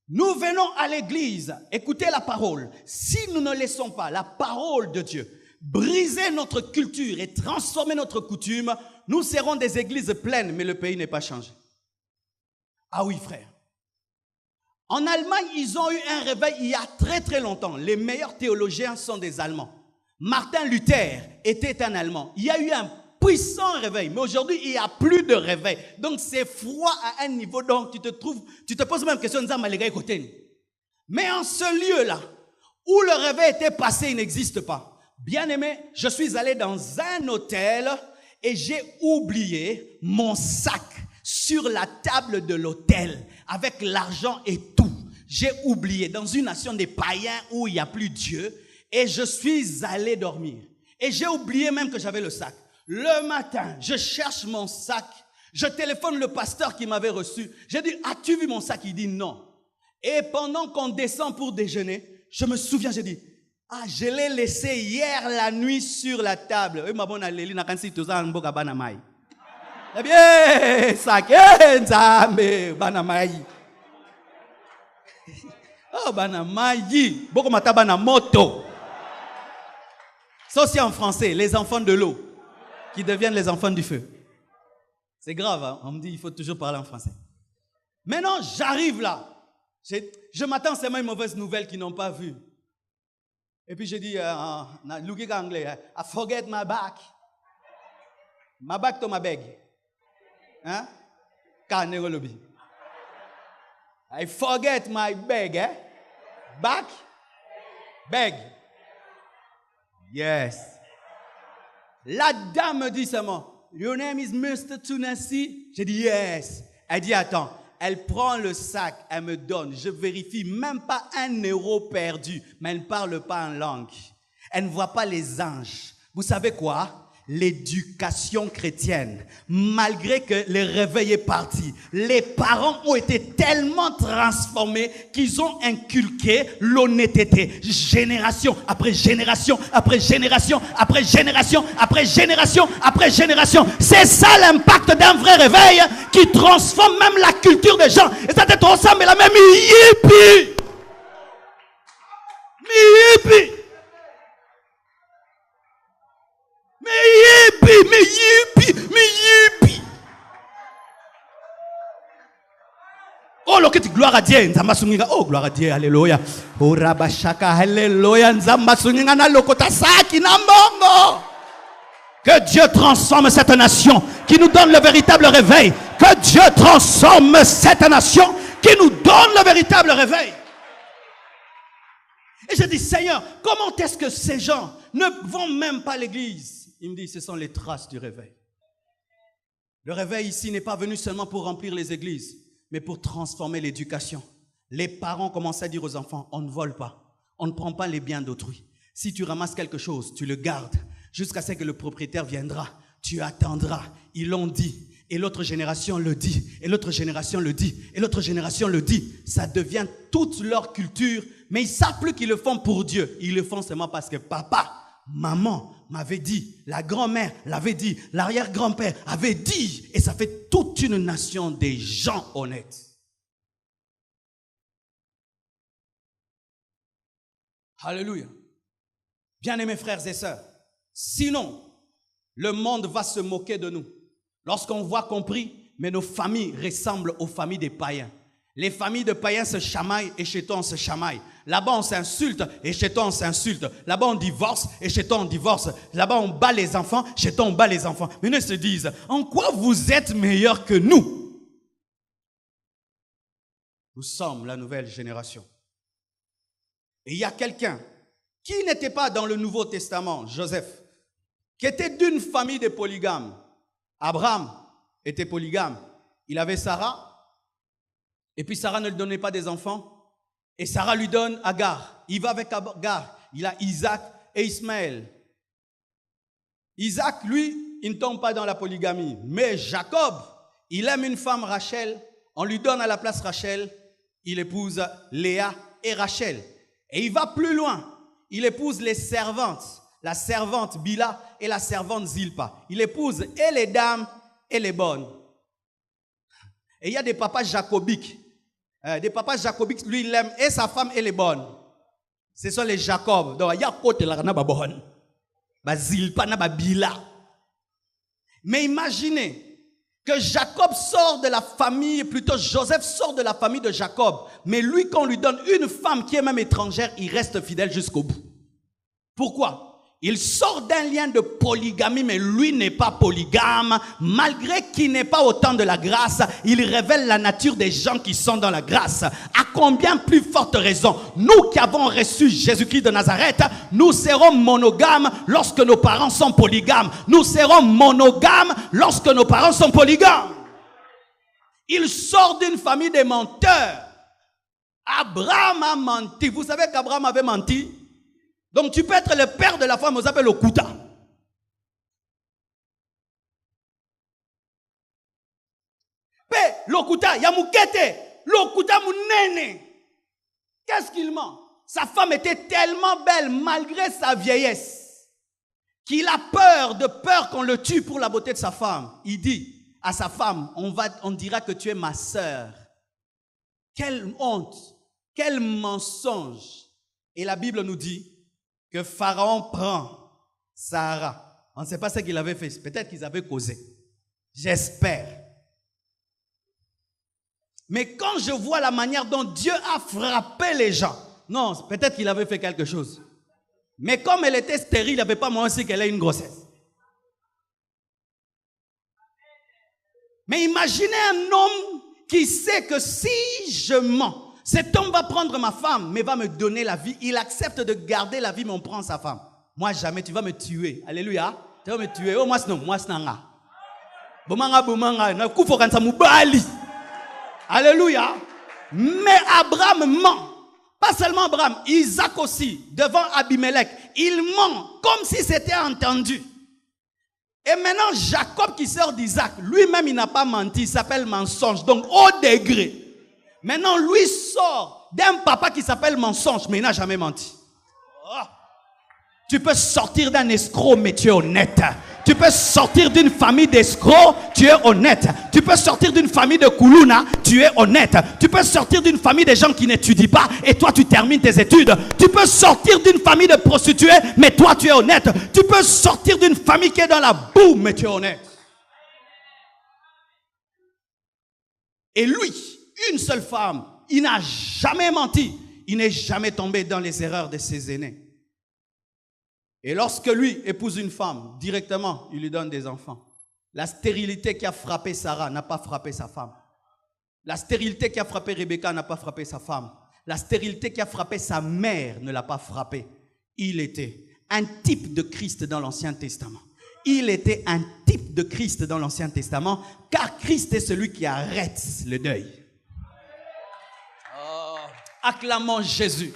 nous venons à l'église, écoutez la parole, si nous ne laissons pas la parole de Dieu briser notre culture et transformer notre coutume, nous serons des églises pleines, mais le pays n'est pas changé. Ah oui, frère. En Allemagne, ils ont eu un réveil il y a très très longtemps. Les meilleurs théologiens sont des Allemands. Martin Luther était un Allemand. Il y a eu un puissant réveil, mais aujourd'hui, il n'y a plus de réveil. Donc, c'est froid à un niveau. Donc, tu te poses même question, mais en ce lieu-là, où le réveil était passé, il n'existe pas. Bien aimé, je suis allé dans un hôtel et j'ai oublié mon sac sur la table de l'hôtel avec l'argent et tout. J'ai oublié dans une nation des païens où il n'y a plus Dieu. Et je suis allé dormir. Et j'ai oublié même que j'avais le sac. Le matin, je cherche mon sac. Je téléphone le pasteur qui m'avait reçu. J'ai dit, as-tu vu mon sac? Il dit non. Et pendant qu'on descend pour déjeuner, je me souviens, j'ai dit, ah, je l'ai laissé hier la nuit sur la table. Eh bien, sac, banamai. Oh, banamai. Beaucoup matabana moto. Ça aussi en français, les enfants de l'eau qui deviennent les enfants du feu. C'est grave, hein? On me dit il faut toujours parler en français. Maintenant, j'arrive là. Je m'attends seulement à une mauvaise nouvelle qu'ils n'ont pas vue. Et puis j'ai dit, look at anglais, I forget my bag. My bag to my bag. Hein? I forget my bag, eh? Back? Bag. Yes. La dame me dit seulement, your name is Mr. Tunasi? J'ai dit yes. Elle dit attends. Elle prend le sac, elle me donne. Je vérifie même pas 1 euro perdu, mais elle ne parle pas en langue. Elle ne voit pas les anges. Vous savez quoi? l'éducation chrétienne, malgré que le réveil est parti, les parents ont été tellement transformés qu'ils ont inculqué l'honnêteté, génération après génération, après génération, après génération, après génération, après génération. C'est ça l'impact d'un vrai réveil qui transforme même la culture des gens. Et ça te transforme la même yippie. Yippie. Mais yippie. Oh, look, gloire à Dieu. Oh, gloire à Dieu. Alléluia. Oh, rabashaka. Alléluia. Na lokota saki na mbongo. Que Dieu transforme cette nation, qui nous donne le véritable réveil. Que Dieu transforme cette nation, qui nous donne le véritable réveil. Et je dis, Seigneur, comment est-ce que ces gens ne vont même pas à l'église? Il me dit, ce sont les traces du réveil. Le réveil ici n'est pas venu seulement pour remplir les églises, mais pour transformer l'éducation. Les parents commencent à dire aux enfants, on ne vole pas, on ne prend pas les biens d'autrui. Si tu ramasses quelque chose, tu le gardes jusqu'à ce que le propriétaire viendra. Tu attendras. Ils l'ont dit. Et l'autre génération le dit. Et l'autre génération le dit. Et l'autre génération le dit. Ça devient toute leur culture. Mais ils ne savent plus qu'ils le font pour Dieu. Ils le font seulement parce que papa, maman m'avait dit, la grand-mère l'avait dit, l'arrière-grand-père avait dit. Et ça fait toute une nation des gens honnêtes. Alléluia. Bien-aimés frères et sœurs, sinon, le monde va se moquer de nous. Lorsqu'on voit compris, mais nos familles ressemblent aux familles des païens. Les familles de païens se chamaillent et chez toi on se chamaille. Là-bas on s'insulte et chez toi on s'insulte. Là-bas on divorce et chez toi on divorce. Là-bas on bat les enfants, chez toi on bat les enfants. Mais ils se disent, en quoi vous êtes meilleurs que nous? Nous sommes la nouvelle génération. Et il y a quelqu'un qui n'était pas dans le Nouveau Testament, Joseph, qui était d'une famille de polygames. Abraham était polygame. Il avait Sarah, et puis Sarah ne lui donnait pas des enfants, et Sarah lui donne Agar. Il va avec Agar, il a Isaac et Ismaël. Isaac, lui, il ne tombe pas dans la polygamie, mais Jacob, il aime une femme, Rachel, on lui donne à la place Rachel, il épouse Léa et Rachel. Et il va plus loin, il épouse les servantes, la servante Bila et la servante Zilpa. Il épouse et les dames et les bonnes. Et il y a des papas jacobiques. Des papas jacobiques, lui, il aime et sa femme et les bonnes. Ce sont les Jacob. Donc, il y a côté là, na ba bonne. Ba Zilpa, na ba Bila. Mais imaginez que Jacob sort de la famille, plutôt Joseph sort de la famille de Jacob. Mais lui, quand on lui donne une femme qui est même étrangère, il reste fidèle jusqu'au bout. Pourquoi? Il sort d'un lien de polygamie, mais lui n'est pas polygame. Malgré qu'il n'est pas au temps de la grâce, il révèle la nature des gens qui sont dans la grâce. À combien plus forte raison, nous qui avons reçu Jésus-Christ de Nazareth, nous serons monogames lorsque nos parents sont polygames. Nous serons monogames lorsque nos parents sont polygames. Il sort d'une famille de menteurs. Abraham a menti. Vous savez qu'Abraham avait menti? Donc tu peux être le père de la femme, on s'appelle Okuta. Mais l'Okuta, Yamukete, l'Okuta Mounene. Qu'est-ce qu'il ment? Sa femme était tellement belle malgré sa vieillesse qu'il a peur qu'on le tue pour la beauté de sa femme. Il dit à sa femme, on dira que tu es ma sœur. Quelle honte, quel mensonge. Et la Bible nous dit que Pharaon prend Sarah. On ne sait pas ce qu'il avait fait. Peut-être qu'ils avaient causé. J'espère. Mais quand je vois la manière dont Dieu a frappé les gens, non, peut-être qu'il avait fait quelque chose. Mais comme elle était stérile, il n'y avait pas moyen aussi qu'elle ait une grossesse. Mais imaginez un homme qui sait que si je mens, cet homme va prendre ma femme, mais va me donner la vie. Il accepte de garder la vie, mais on prend sa femme. Moi, jamais, tu vas me tuer. Alléluia. Tu vas me tuer. Oh, moi, c'est non. Moi, c'est non. Alléluia. Mais Abraham ment. Pas seulement Abraham, Isaac aussi, devant Abimelech. Il ment comme si c'était entendu. Et maintenant, Jacob qui sort d'Isaac, lui-même, il n'a pas menti, il s'appelle mensonge. Donc, au degré. Maintenant, lui sort d'un papa qui s'appelle mensonge, mais il n'a jamais menti. Oh. Tu peux sortir d'un escroc, mais tu es honnête. Tu peux sortir d'une famille d'escrocs, tu es honnête. Tu peux sortir d'une famille de Koulouna, tu es honnête. Tu peux sortir d'une famille de gens qui n'étudient pas et toi tu termines tes études. Tu peux sortir d'une famille de prostituées, mais toi tu es honnête. Tu peux sortir d'une famille qui est dans la boue, mais tu es honnête. Et lui, une seule femme, il n'a jamais menti. Il n'est jamais tombé dans les erreurs de ses aînés. Et lorsque lui épouse une femme, directement, il lui donne des enfants. La stérilité qui a frappé Sarah n'a pas frappé sa femme. La stérilité qui a frappé Rebecca n'a pas frappé sa femme. La stérilité qui a frappé sa mère ne l'a pas frappé. Il était un type de Christ dans l'Ancien Testament. Il était un type de Christ dans l'Ancien Testament, car Christ est celui qui arrête le deuil. Oh, acclamons Jésus.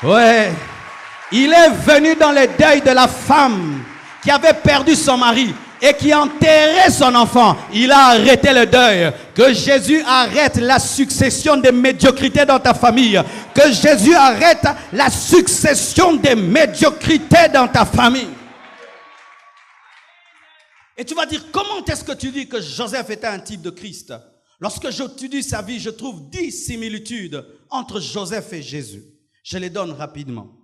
Ouais. Il est venu dans le deuil de la femme qui avait perdu son mari et qui enterrait son enfant. Il a arrêté le deuil. Que Jésus arrête la succession de médiocrité dans ta famille. Que Jésus arrête la succession de médiocrité dans ta famille. Et tu vas dire, comment est-ce que tu dis que Joseph était un type de Christ? Lorsque j'étudie sa vie, je trouve 10 similitudes entre Joseph et Jésus. Je les donne rapidement.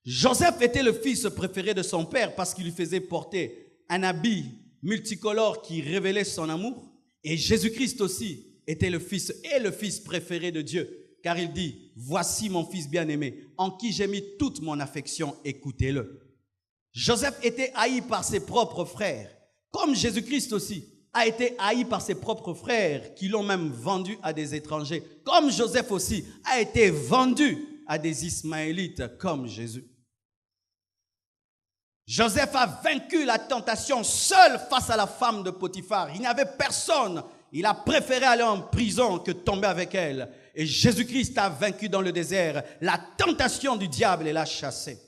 Joseph était le fils préféré de son père parce qu'il lui faisait porter un habit multicolore qui révélait son amour. Et Jésus-Christ aussi était le fils préféré de Dieu. Car il dit, voici mon fils bien-aimé, en qui j'ai mis toute mon affection, écoutez-le. Joseph était haï par ses propres frères, comme Jésus-Christ aussi a été haï par ses propres frères qui l'ont même vendu à des étrangers. Comme Joseph aussi a été vendu à des Ismaélites comme Jésus. Joseph a vaincu la tentation seul face à la femme de Potiphar. Il n'y avait personne. Il a préféré aller en prison que tomber avec elle. Et Jésus-Christ a vaincu dans le désert la tentation du diable et l'a chassé.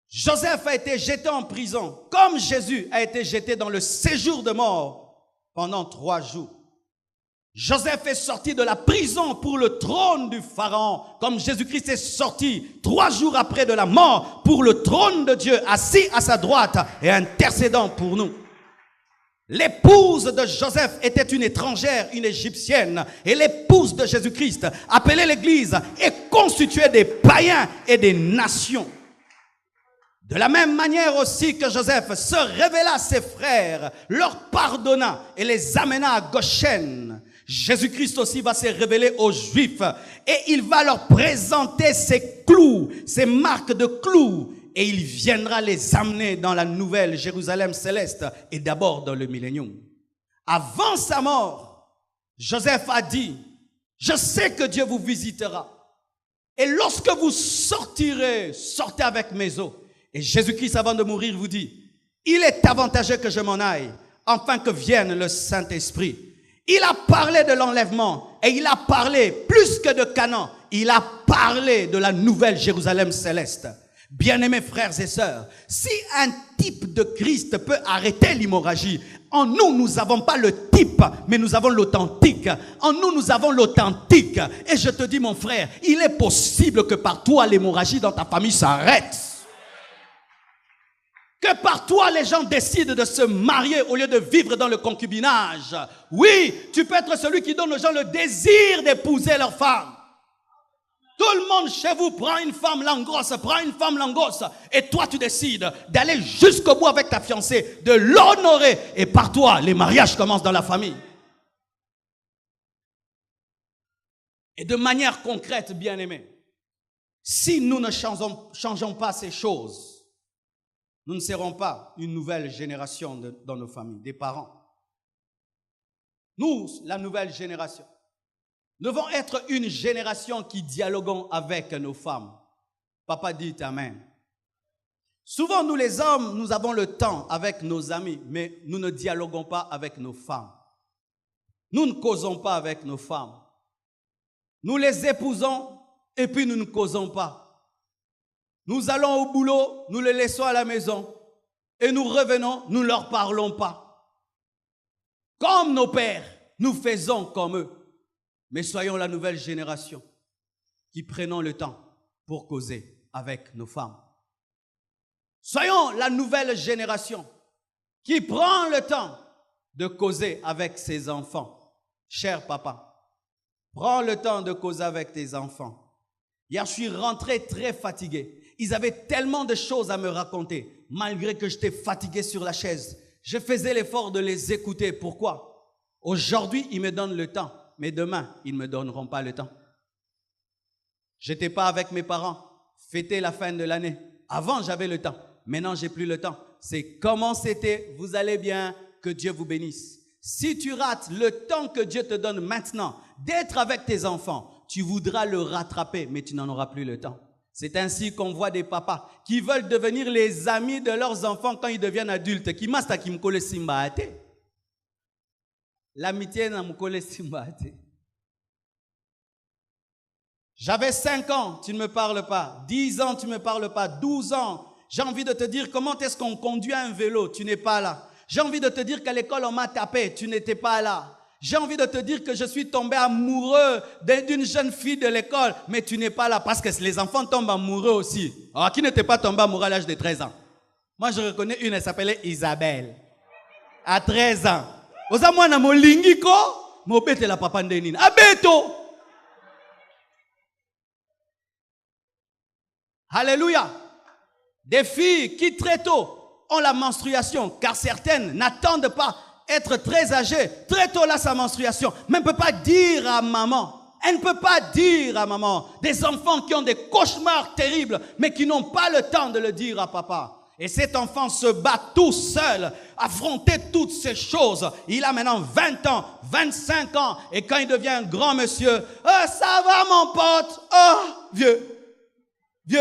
Joseph a été jeté en prison comme Jésus a été jeté dans le séjour de mort pendant 3 jours. Joseph est sorti de la prison pour le trône du Pharaon, comme Jésus-Christ est sorti 3 jours après de la mort pour le trône de Dieu, assis à sa droite et intercédant pour nous. L'épouse de Joseph était une étrangère, une égyptienne, et l'épouse de Jésus-Christ, appelée l'Église, est constituée des païens et des nations. De la même manière aussi que Joseph se révéla à ses frères, leur pardonna et les amena à Goshen, Jésus-Christ aussi va se révéler aux Juifs et il va leur présenter ses clous, ses marques de clous, et il viendra les amener dans la nouvelle Jérusalem céleste et d'abord dans le millénium. Avant sa mort, Joseph a dit, je sais que Dieu vous visitera et lorsque vous sortirez, sortez avec mes os. Et Jésus-Christ avant de mourir vous dit, il est avantageux que je m'en aille afin que vienne le Saint-Esprit. Il a parlé de l'enlèvement et il a parlé plus que de Canaan. Il a parlé de la nouvelle Jérusalem céleste. Bien-aimés frères et sœurs, si un type de Christ peut arrêter l'hémorragie, en nous, nous n'avons pas le type, mais nous avons l'authentique. En nous, nous avons l'authentique. Et je te dis, mon frère, il est possible que par toi, l'hémorragie dans ta famille s'arrête. Que par toi, les gens décident de se marier au lieu de vivre dans le concubinage. Oui, tu peux être celui qui donne aux gens le désir d'épouser leur femme. Tout le monde chez vous prend une femme langos, et toi tu décides d'aller jusqu'au bout avec ta fiancée, de l'honorer, et par toi, les mariages commencent dans la famille. Et de manière concrète, bien-aimés, si nous ne changeons pas ces choses, nous ne serons pas une nouvelle génération dans nos familles, des parents. Nous, la nouvelle génération, devons être une génération qui dialoguons avec nos femmes. Papa dit Amen. Souvent, nous les hommes, nous avons le temps avec nos amis, mais nous ne dialoguons pas avec nos femmes. Nous ne causons pas avec nos femmes. Nous les épousons et puis nous ne causons pas. Nous allons au boulot, nous les laissons à la maison. Et nous revenons, nous ne leur parlons pas. Comme nos pères, nous faisons comme eux. Mais soyons la nouvelle génération qui prenons le temps pour causer avec nos femmes. Soyons la nouvelle génération qui prend le temps de causer avec ses enfants. Cher papa, prends le temps de causer avec tes enfants. Hier, je suis rentré très fatigué. Ils avaient tellement de choses à me raconter, malgré que j'étais fatigué sur la chaise. Je faisais l'effort de les écouter. Pourquoi? Aujourd'hui, ils me donnent le temps, mais demain, ils ne me donneront pas le temps. Je n'étais pas avec mes parents, fêter la fin de l'année. Avant, j'avais le temps. Maintenant, j'ai plus le temps. C'est comment c'était, vous allez bien, que Dieu vous bénisse. Si tu rates le temps que Dieu te donne maintenant d'être avec tes enfants, tu voudras le rattraper, mais tu n'en auras plus le temps. C'est ainsi qu'on voit des papas qui veulent devenir les amis de leurs enfants quand ils deviennent adultes. Qui masta qui me colle simbaate. L'amitié n'a me colle simbaate. J'avais 5 ans, tu ne me parles pas. 10 ans, tu ne me parles pas. 12 ans, j'ai envie de te dire comment est-ce qu'on conduit un vélo, tu n'es pas là. J'ai envie de te dire qu'à l'école, on m'a tapé, tu n'étais pas là. J'ai envie de te dire que je suis tombé amoureux d'une jeune fille de l'école, mais tu n'es pas là parce que les enfants tombent amoureux aussi. Alors, qui n'était pas tombé amoureux à l'âge de 13 ans? Moi, je reconnais une, elle s'appelait Isabelle. À 13 ans. Oza mwana molingiko, mobete la papa ndenine. Abeto! Alléluia! Des filles qui très tôt ont la menstruation, car certaines n'attendent pas être très âgée, très tôt là sa menstruation, mais elle ne peut pas dire à maman, elle ne peut pas dire à maman, des enfants qui ont des cauchemars terribles, mais qui n'ont pas le temps de le dire à papa. Et cet enfant se bat tout seul, affronter toutes ces choses. Il a maintenant 20 ans, 25 ans, et quand il devient un grand monsieur, « Oh, ça va mon pote? Oh, vieux, vieux.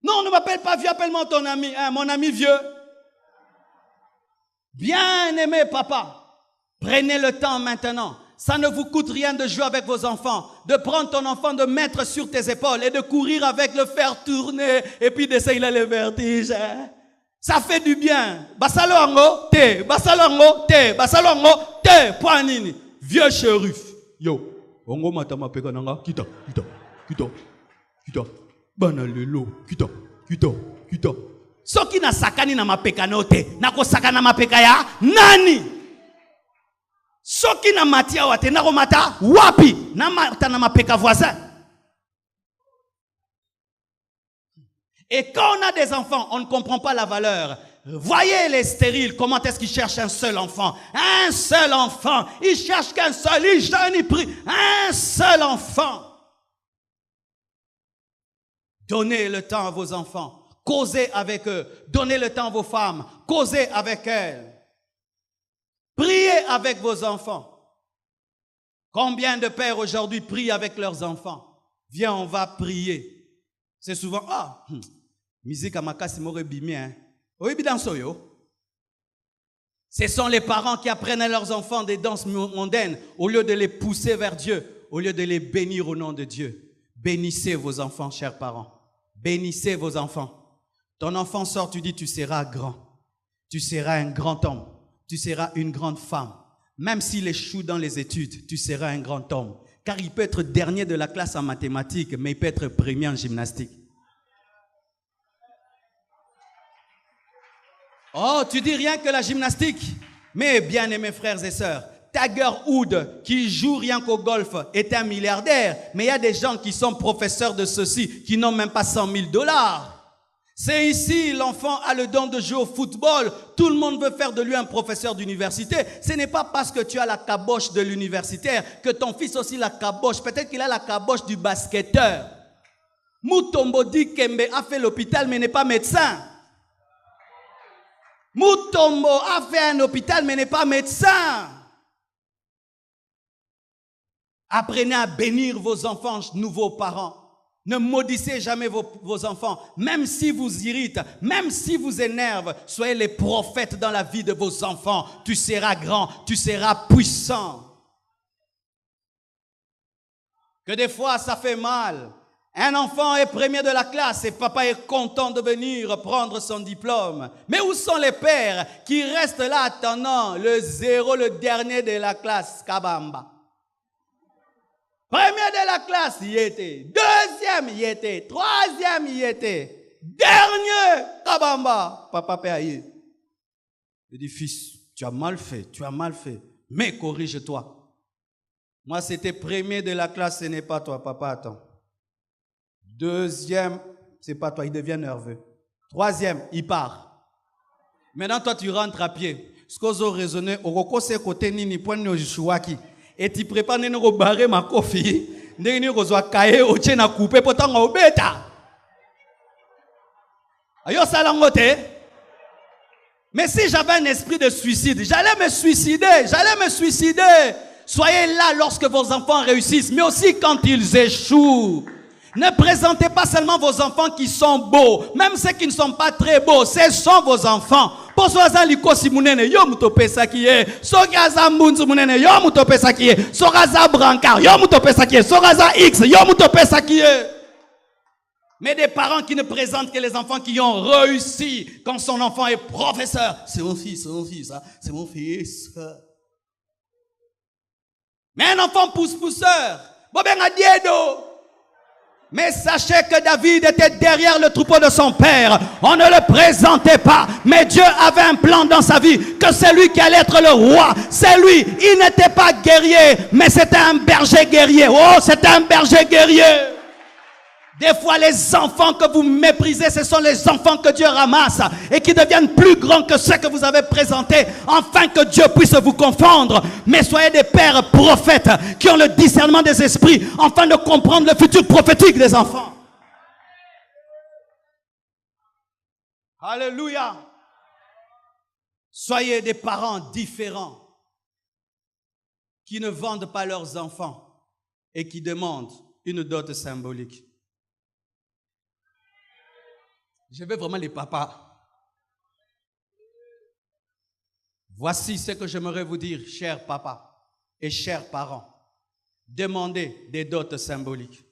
Non, ne m'appelle pas vieux, appelle-moi ton ami, hein, mon ami vieux. » Bien-aimé papa, prenez le temps maintenant. Ça ne vous coûte rien de jouer avec vos enfants, de prendre ton enfant, de mettre sur tes épaules et de courir avec, le faire tourner et puis d'essayer il a le vertige. Hein? Ça fait du bien. Basalongo, te, basalongo, te, basalongo, te, poanini. Vieux shérif. Yo, ongo matama peka nanga, kita, kita, kita, kita. Banalelo, kita, kita, kita. Soki na sakani na mapeka note, na ko sakana mapeka ya nani? Soki na matia wate, na ko mata wapi? Na mata na mapeka voisin. Et quand on a des enfants, on ne comprend pas la valeur. Voyez les stériles, comment est-ce qu'ils cherchent un seul enfant? Un seul enfant. Ils cherchent qu'un seul, ils jeûnent, ils prient. Un seul enfant. Donnez le temps à vos enfants. Causez avec eux. Donnez le temps à vos femmes. Causez avec elles. Priez avec vos enfants. Combien de pères aujourd'hui prient avec leurs enfants? Viens, on va prier. C'est souvent, musique à makasi more bimien. Ce sont les parents qui apprennent à leurs enfants des danses mondaines au lieu de les pousser vers Dieu, au lieu de les bénir au nom de Dieu. Bénissez vos enfants, chers parents. Bénissez vos enfants. Ton enfant sort, tu dis, tu seras grand. Tu seras un grand homme. Tu seras une grande femme. Même s'il échoue dans les études, tu seras un grand homme. Car il peut être dernier de la classe en mathématiques, mais il peut être premier en gymnastique. Oh, tu dis rien que la gymnastique. Mais bien aimés frères et sœurs, Tiger Woods, qui joue rien qu'au golf, est un milliardaire. Mais il y a des gens qui sont professeurs de ceci, qui n'ont même pas 100 000 $. C'est ici, l'enfant a le don de jouer au football. Tout le monde veut faire de lui un professeur d'université. Ce n'est pas parce que tu as la caboche de l'universitaire que ton fils aussi la caboche. Peut-être qu'il a la caboche du basketteur. Mutombo Dikembe a fait l'hôpital mais n'est pas médecin. Mutombo a fait un hôpital mais n'est pas médecin. Apprenez à bénir vos enfants, nouveaux parents. Ne maudissez jamais vos enfants, même si vous irritent, même si vous énervent. Soyez les prophètes dans la vie de vos enfants. Tu seras grand, tu seras puissant. Que des fois ça fait mal. Un enfant est premier de la classe et papa est content de venir prendre son diplôme. Mais où sont les pères qui restent là attendant le zéro, le dernier de la classe, Kabamba? Premier de la classe, il y était. Deuxième, il y était. Troisième, il y était. Dernier, Kabamba. Papa paye. Il dit, fils, tu as mal fait, mais corrige-toi. Moi, c'était premier de la classe, ce n'est pas toi, papa, attends. Deuxième, c'est pas toi, il devient nerveux. Troisième, il part. Maintenant, toi, tu rentres à pied. Ce que j'ai raisonné, au côté nini point Joshua et tu prépares de barrer ma coffee, de rezoa cahier au tien à couper pour t'en obéta. Ayo salangote. Mais si j'avais un esprit de suicide, j'allais me suicider. Soyez là lorsque vos enfants réussissent, mais aussi quand ils échouent. Ne présentez pas seulement vos enfants qui sont beaux, même ceux qui ne sont pas très beaux, ce sont vos enfants. Posoaza likosi munene yo mutopesa kiye, sogaza mbunzu munene yo mutopesa kiye, sogaza brancard yo mutopesa kiye, sogaza X yo mutopesa kiye. Mais des parents qui ne présentent que les enfants qui ont réussi quand son enfant est professeur. C'est mon fils, hein? C'est mon fils. Mais un enfant pousseur, bobenga diedo. Mais sachez que David était derrière le troupeau de son père. On ne le présentait pas. Mais Dieu avait un plan dans sa vie. Que c'est lui qui allait être le roi. C'est lui. Il n'était pas guerrier. Mais c'était un berger guerrier. Oh, c'était un berger guerrier. Des fois, les enfants que vous méprisez, ce sont les enfants que Dieu ramasse et qui deviennent plus grands que ceux que vous avez présentés, afin que Dieu puisse vous confondre. Mais soyez des pères prophètes qui ont le discernement des esprits, afin de comprendre le futur prophétique des enfants. Alléluia. Soyez des parents différents qui ne vendent pas leurs enfants et qui demandent une dot symbolique. Je veux vraiment les papas. Voici ce que j'aimerais vous dire, chers papas et chers parents. Demandez des dots symboliques.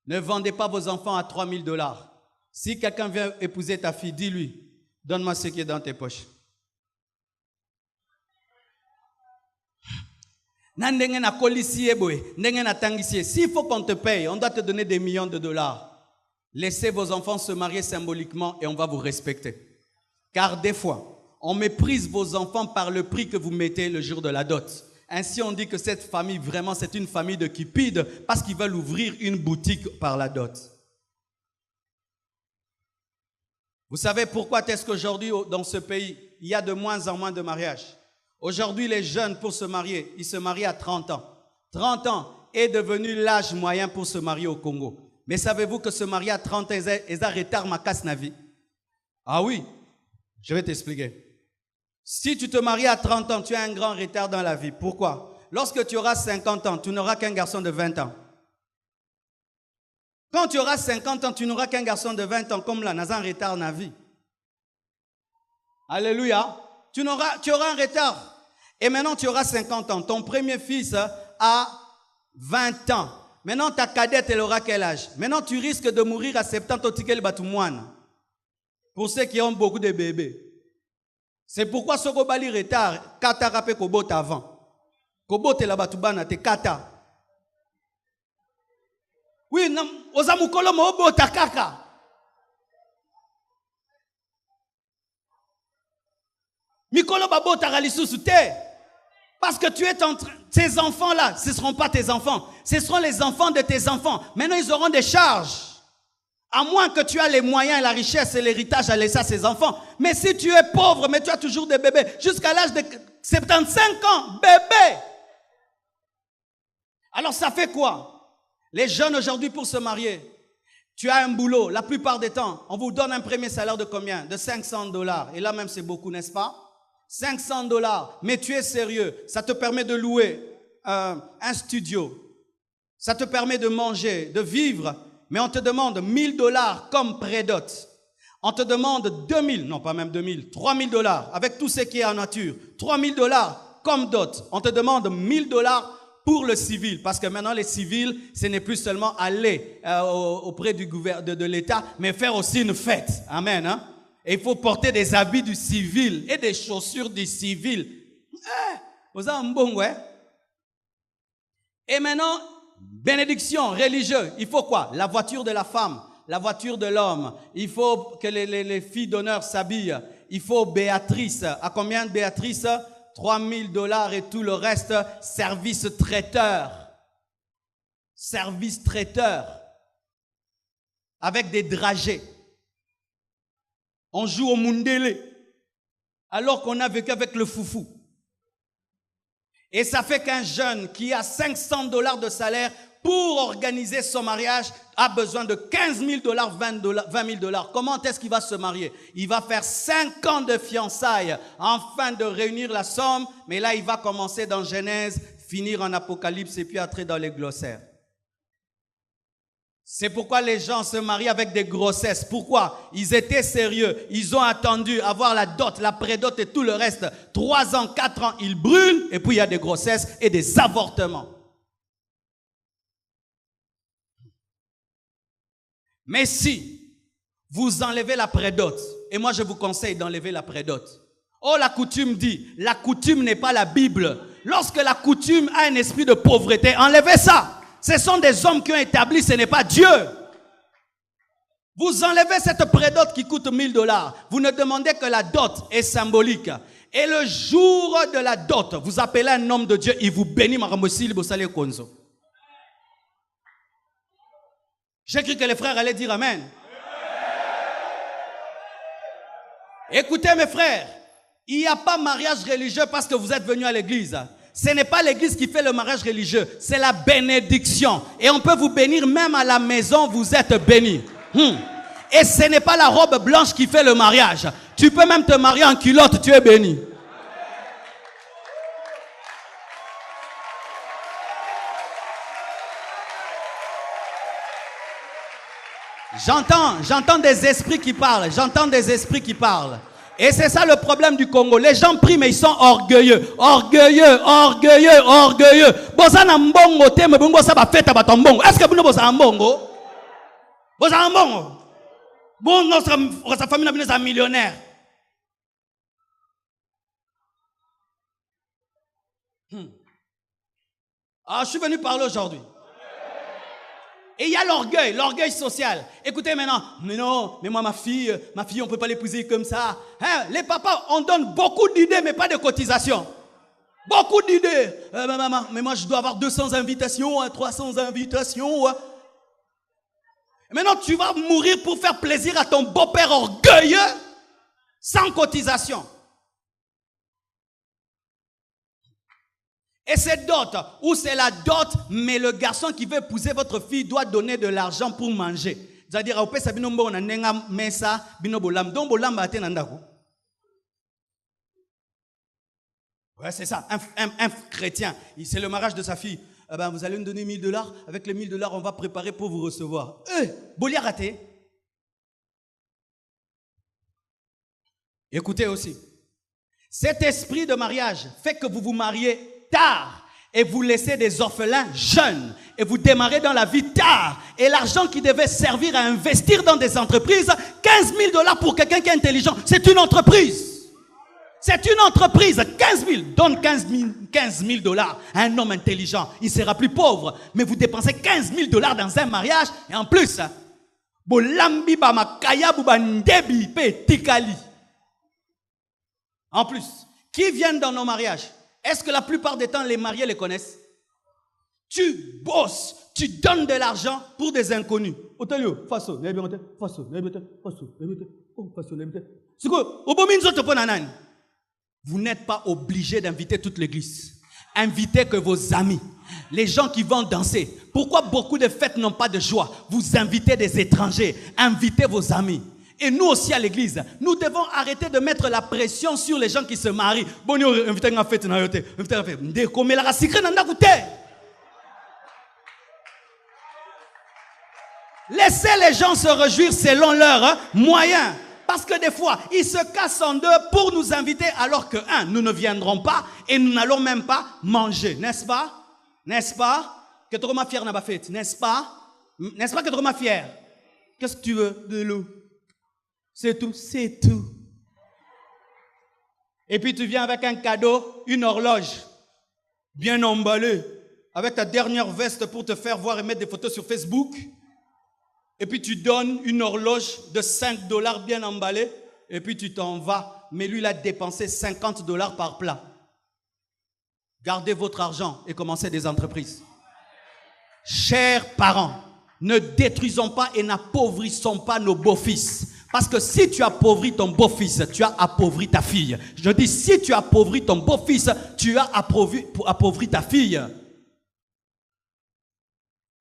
Ne vendez pas vos enfants à $3,000. Si quelqu'un vient épouser ta fille, dis-lui, donne-moi ce qui est dans tes poches. S'il faut qu'on te paye, on doit te donner des millions de dollars. Laissez vos enfants se marier symboliquement et on va vous respecter. Car des fois, on méprise vos enfants par le prix que vous mettez le jour de la dot. Ainsi, on dit que cette famille, vraiment, c'est une famille de cupides parce qu'ils veulent ouvrir une boutique par la dot. Vous savez pourquoi est-ce qu'aujourd'hui, dans ce pays, il y a de moins en moins de mariages? Aujourd'hui, les jeunes, pour se marier, ils se marient à 30 ans. 30 ans est devenu l'âge moyen pour se marier au Congo. Mais savez-vous que se marier à 30 ans, ils retardent ma casse na vie? Ah oui, je vais t'expliquer. Si tu te maries à 30 ans, tu as un grand retard dans la vie. Pourquoi? Lorsque tu auras 50 ans, tu n'auras qu'un garçon de 20 ans. Quand tu auras 50 ans, tu n'auras qu'un garçon de 20 ans comme là, dans un retard dans la vie. Alléluia. Tu auras un retard. Et maintenant, tu auras 50 ans. Ton premier fils a 20 ans. Maintenant, ta cadette, elle aura quel âge? Maintenant, tu risques de mourir à 70 au ticket batoumoine. Pour ceux qui ont beaucoup de bébés. C'est pourquoi ce qu'on bali retard, kata rapé kobot avant. Kobot la batoubana te kata. Oui, ozamukolo mo bota kaka. Mikolo babota galisusu te. Parce que tu es en train, ces enfants-là, ce ne seront pas tes enfants. Ce seront les enfants de tes enfants. Maintenant, ils auront des charges. À moins que tu aies les moyens et la richesse et l'héritage à laisser à ses enfants. Mais si tu es pauvre, mais tu as toujours des bébés, jusqu'à l'âge de 75 ans, bébé. Alors ça fait quoi? Les jeunes aujourd'hui pour se marier, tu as un boulot, la plupart des temps, on vous donne un premier salaire de combien? De $500. Et là même c'est beaucoup, n'est-ce pas? $500, mais tu es sérieux, ça te permet de louer un studio, ça te permet de manger, de vivre, mais on te demande $1,000 comme pré-dot. On te demande 2,000, non pas même 2,000, $3,000 avec tout ce qui est en nature. $3,000 comme dot. On te demande $1,000 pour le civil. Parce que maintenant, les civils, ce n'est plus seulement aller auprès du gouvernement de l'État, mais faire aussi une fête. Amen. Hein? Et il faut porter des habits du civil et des chaussures du civil. Vous avez un bon, ouais? Et maintenant, bénédiction religieuse. Il faut quoi? La voiture de la femme, la voiture de l'homme. Il faut que les filles d'honneur s'habillent. Il faut Béatrice. À combien de Béatrice? $3,000 et tout le reste, service traiteur. Service traiteur. Avec des dragées. On joue au mundele. Alors qu'on a vécu avec le foufou. Et ça fait qu'un jeune qui a $500 de salaire pour organiser son mariage a besoin de $15,000, $20,000. Comment est-ce qu'il va se marier? Il va faire 5 ans de fiançailles afin de réunir la somme. Mais là, il va commencer dans Genèse, finir en Apocalypse et puis entrer dans les glossaires. C'est pourquoi les gens se marient avec des grossesses. Pourquoi? Ils étaient sérieux. Ils ont attendu avoir la dot, la prédot et tout le reste. 3 ans, 4 ans, ils brûlent. Et puis il y a des grossesses et des avortements. Mais si vous enlevez la prédot, et moi je vous conseille d'enlever la prédot. Oh, la coutume dit, la coutume n'est pas la Bible. Lorsque la coutume a un esprit de pauvreté, enlevez ça. Ce sont des hommes qui ont établi, ce n'est pas Dieu. Vous enlevez cette prédot qui coûte $1,000. Vous ne demandez que la dot est symbolique. Et le jour de la dot, vous appelez un homme de Dieu, il vous bénit. J'ai cru que les frères allaient dire Amen. Écoutez mes frères, il n'y a pas mariage religieux parce que vous êtes venus à l'église. Ce n'est pas l'église qui fait le mariage religieux, c'est la bénédiction. Et on peut vous bénir même à la maison, vous êtes bénis. Et ce n'est pas la robe blanche qui fait le mariage. Tu peux même te marier en culotte, tu es béni. J'entends des esprits qui parlent, Et c'est ça le problème du Congo. Les gens prient, mais ils sont orgueilleux. Orgueilleux. Bozana mbongo te, mbongo sa ba fête ba tombongo. Est-ce que vous ne bozana mbongo? Bozana mbongo. Bon, notre famille est un millionnaire. Ah, je suis venu parler aujourd'hui. Et il y a l'orgueil social. Écoutez maintenant, mais moi ma fille, on ne peut pas l'épouser comme ça. Hein? Les papas, on donne beaucoup d'idées, mais pas de cotisation. Beaucoup d'idées. Mais moi je dois avoir 200 invitations, 300 invitations. Maintenant tu vas mourir pour faire plaisir à ton beau-père orgueilleux, sans cotisation. Et c'est dot, ou c'est la dot, mais le garçon qui veut épouser votre fille doit donner de l'argent pour manger. C'est-à-dire, ouais, c'est ça, un chrétien, c'est le mariage de sa fille. Vous allez me donner $1,000, avec les $1,000, on va préparer pour vous recevoir. Bolia raté. Écoutez aussi, cet esprit de mariage fait que vous vous mariez tard et vous laissez des orphelins jeunes et vous démarrez dans la vie tard et l'argent qui devait servir à investir dans des entreprises, $15,000 pour quelqu'un qui est intelligent, c'est une entreprise. C'est une entreprise, 15 000, donne $15,000 à un homme intelligent, il sera plus pauvre, mais vous dépensez $15,000 dans un mariage et en plus, en plus, qui viennent dans nos mariages? Est-ce que la plupart des temps, les mariés les connaissent? Tu bosses, tu donnes de l'argent pour des inconnus. Vous n'êtes pas obligé d'inviter toute l'église. Invitez que vos amis, les gens qui vont danser. Pourquoi beaucoup de fêtes n'ont pas de joie? Vous invitez des étrangers, invitez vos amis. Et nous aussi à l'église, nous devons arrêter de mettre la pression sur les gens qui se marient. Laissez les gens se réjouir selon leurs moyens. Parce que des fois, ils se cassent en deux pour nous inviter alors que, nous ne viendrons pas et nous n'allons même pas manger, n'est-ce pas? N'est-ce pas? Que tu es fier n'a pas fait, n'est-ce pas? N'est-ce pas que tu es fier? Qu'est-ce que tu veux? De l'eau. C'est tout, c'est tout. Et puis tu viens avec un cadeau, une horloge, bien emballée, avec ta dernière veste pour te faire voir et mettre des photos sur Facebook. Et puis tu donnes une horloge de 5 $ bien emballée, et puis tu t'en vas. Mais lui, il a dépensé 50 $ par plat. Gardez votre argent et commencez des entreprises. Chers parents, ne détruisons pas et n'appauvrissons pas nos beaux-fils. Parce que si tu appauvris ton beau-fils, tu as appauvri ta fille. Je dis, si tu appauvris ton beau-fils, tu as appauvri ta fille.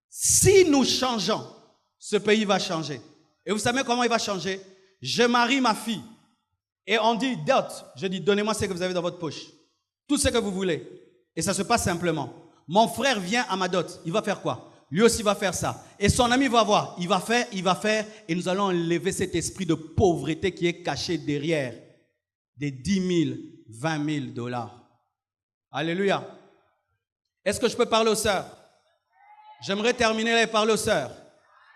Si nous changeons, ce pays va changer. Et vous savez comment il va changer? Je marie ma fille. Et on dit dot. Je dis, donnez-moi ce que vous avez dans votre poche. Tout ce que vous voulez. Et ça se passe simplement. Mon frère vient à ma dot. Il va faire quoi? Lui aussi va faire ça. Et son ami va voir. Il va faire. Et nous allons enlever cet esprit de pauvreté qui est caché derrière des 10 000, 20 000 $. Alléluia. Est-ce que je peux parler aux sœurs? J'aimerais terminer là et parler aux sœurs.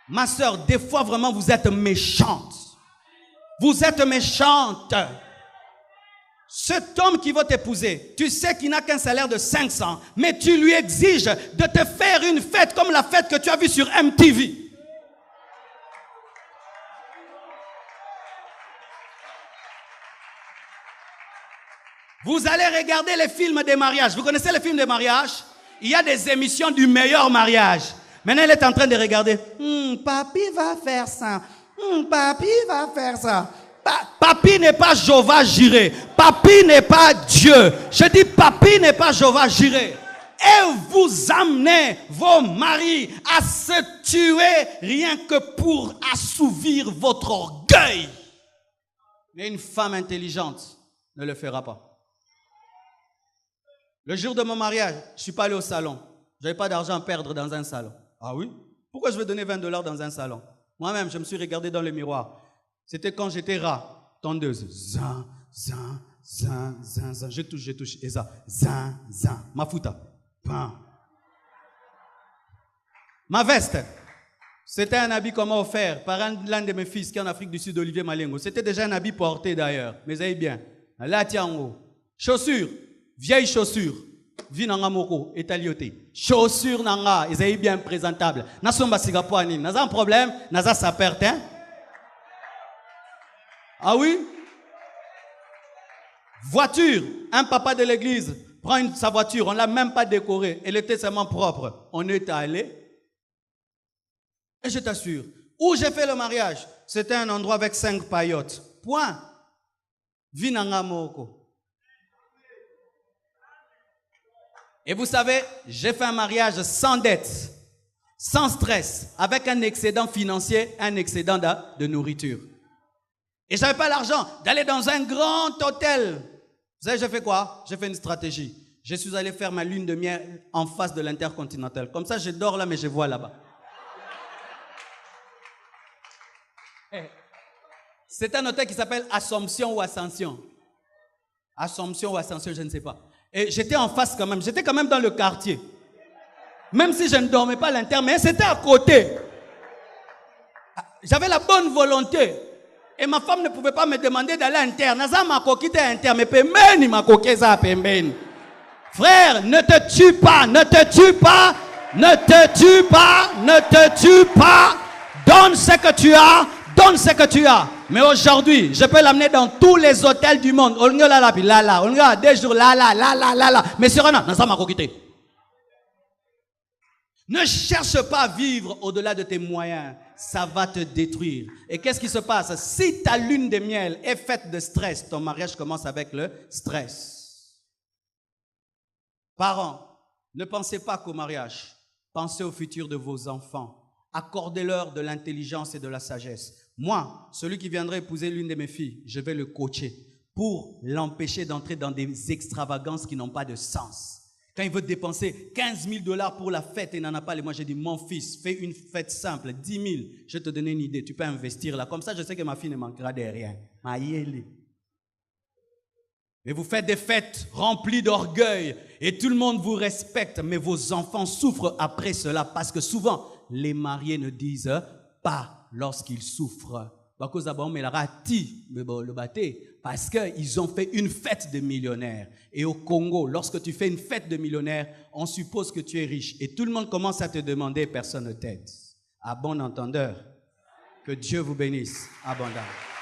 Ma sœur, des fois vraiment vous êtes méchante. Vous êtes méchante. Cet homme qui va t'épouser, tu sais qu'il n'a qu'un salaire de 500, mais tu lui exiges de te faire une fête comme la fête que tu as vue sur MTV. Vous allez regarder les films des mariages. Vous connaissez les films des mariages? Il y a des émissions du meilleur mariage. Maintenant, elle est en train de regarder. Papi va faire ça. Papi va faire ça. Papi n'est pas Jéhovah Jireh. Papi n'est pas Dieu. Je dis papi n'est pas Jéhovah Jireh. Et vous amenez vos maris à se tuer rien que pour assouvir votre orgueil. Mais une femme intelligente ne le fera pas. Le jour de mon mariage, je ne suis pas allé au salon. Je n'avais pas d'argent à perdre dans un salon. Ah oui? Pourquoi je vais donner 20 $ dans un salon? Moi-même, je me suis regardé dans le miroir. C'était quand j'étais rat, tondeuse. Zin, zin, zin, zin, zin. Je touche. Et ça, zin, zin. Ma fouta. Pam. Ma veste. C'était un habit qu'on m'a offert par l'un de mes fils qui est en Afrique du Sud, Olivier Malengo. C'était déjà un habit porté d'ailleurs. Mais vous avez bien. Là, tiens, chaussures. Vieille chaussure. Vi nanga moko etalioté. Chaussure nanga, ils sont bien présentables. Nasomba sigapoani, naza un problème, naza sapertin. Ah oui? Voiture, un papa de l'église prend sa voiture, on ne l'a même pas décorée, elle était seulement propre. On est allé. Et je t'assure, où j'ai fait le mariage, c'était un endroit avec 5 paillotes. Point. Vi nanga moko. Et vous savez, j'ai fait un mariage sans dette, sans stress, avec un excédent financier, un excédent de nourriture. Et je n'avais pas l'argent d'aller dans un grand hôtel. Vous savez, j'ai fait quoi? J'ai fait une stratégie. Je suis allé faire ma lune de miel en face de l'Intercontinental. Comme ça, je dors là, mais je vois là-bas. C'est un hôtel qui s'appelle Assomption ou Ascension. Assomption ou Ascension, je ne sais pas. Et j'étais en face quand même. J'étais quand même dans le quartier. Même si je ne dormais pas à l'intérieur, mais c'était à côté. J'avais la bonne volonté. Et ma femme ne pouvait pas me demander d'aller à l'intérieur. Naza ma coquille à l'intérieur, mais pembeni ma coquille ça pembeni. Frère, ne te tue pas, ne te tue pas, ne te tue pas, ne te tue pas. Donne ce que tu as, donne ce que tu as. Mais aujourd'hui, je peux l'amener dans tous les hôtels du monde. On là là, puis là là, on a des jours là là, là là, là là. Mais sur un an, Naza ma coquille. Ne cherche pas à vivre au-delà de tes moyens. Ça va te détruire. Et qu'est-ce qui se passe? Si ta lune de miel est faite de stress, ton mariage commence avec le stress. Parents, ne pensez pas qu'au mariage. Pensez au futur de vos enfants. Accordez-leur de l'intelligence et de la sagesse. Moi, celui qui viendrait épouser l'une de mes filles, je vais le coacher pour l'empêcher d'entrer dans des extravagances qui n'ont pas de sens. Quand il veut dépenser 15 000 $ pour la fête et il n'en a pas les moyens, j'ai dit, mon fils, fais une fête simple, 10 000. Je vais te donner une idée, tu peux investir là. Comme ça, je sais que ma fille ne manquera de rien. Et vous faites des fêtes remplies d'orgueil et tout le monde vous respecte, mais vos enfants souffrent après cela parce que souvent, les mariés ne disent pas lorsqu'ils souffrent. Parce qu'ils ont fait une fête de millionnaires. Et au Congo, lorsque tu fais une fête de millionnaires, on suppose que tu es riche. Et tout le monde commence à te demander, personne ne t'aide. À bon entendeur, que Dieu vous bénisse abondamment.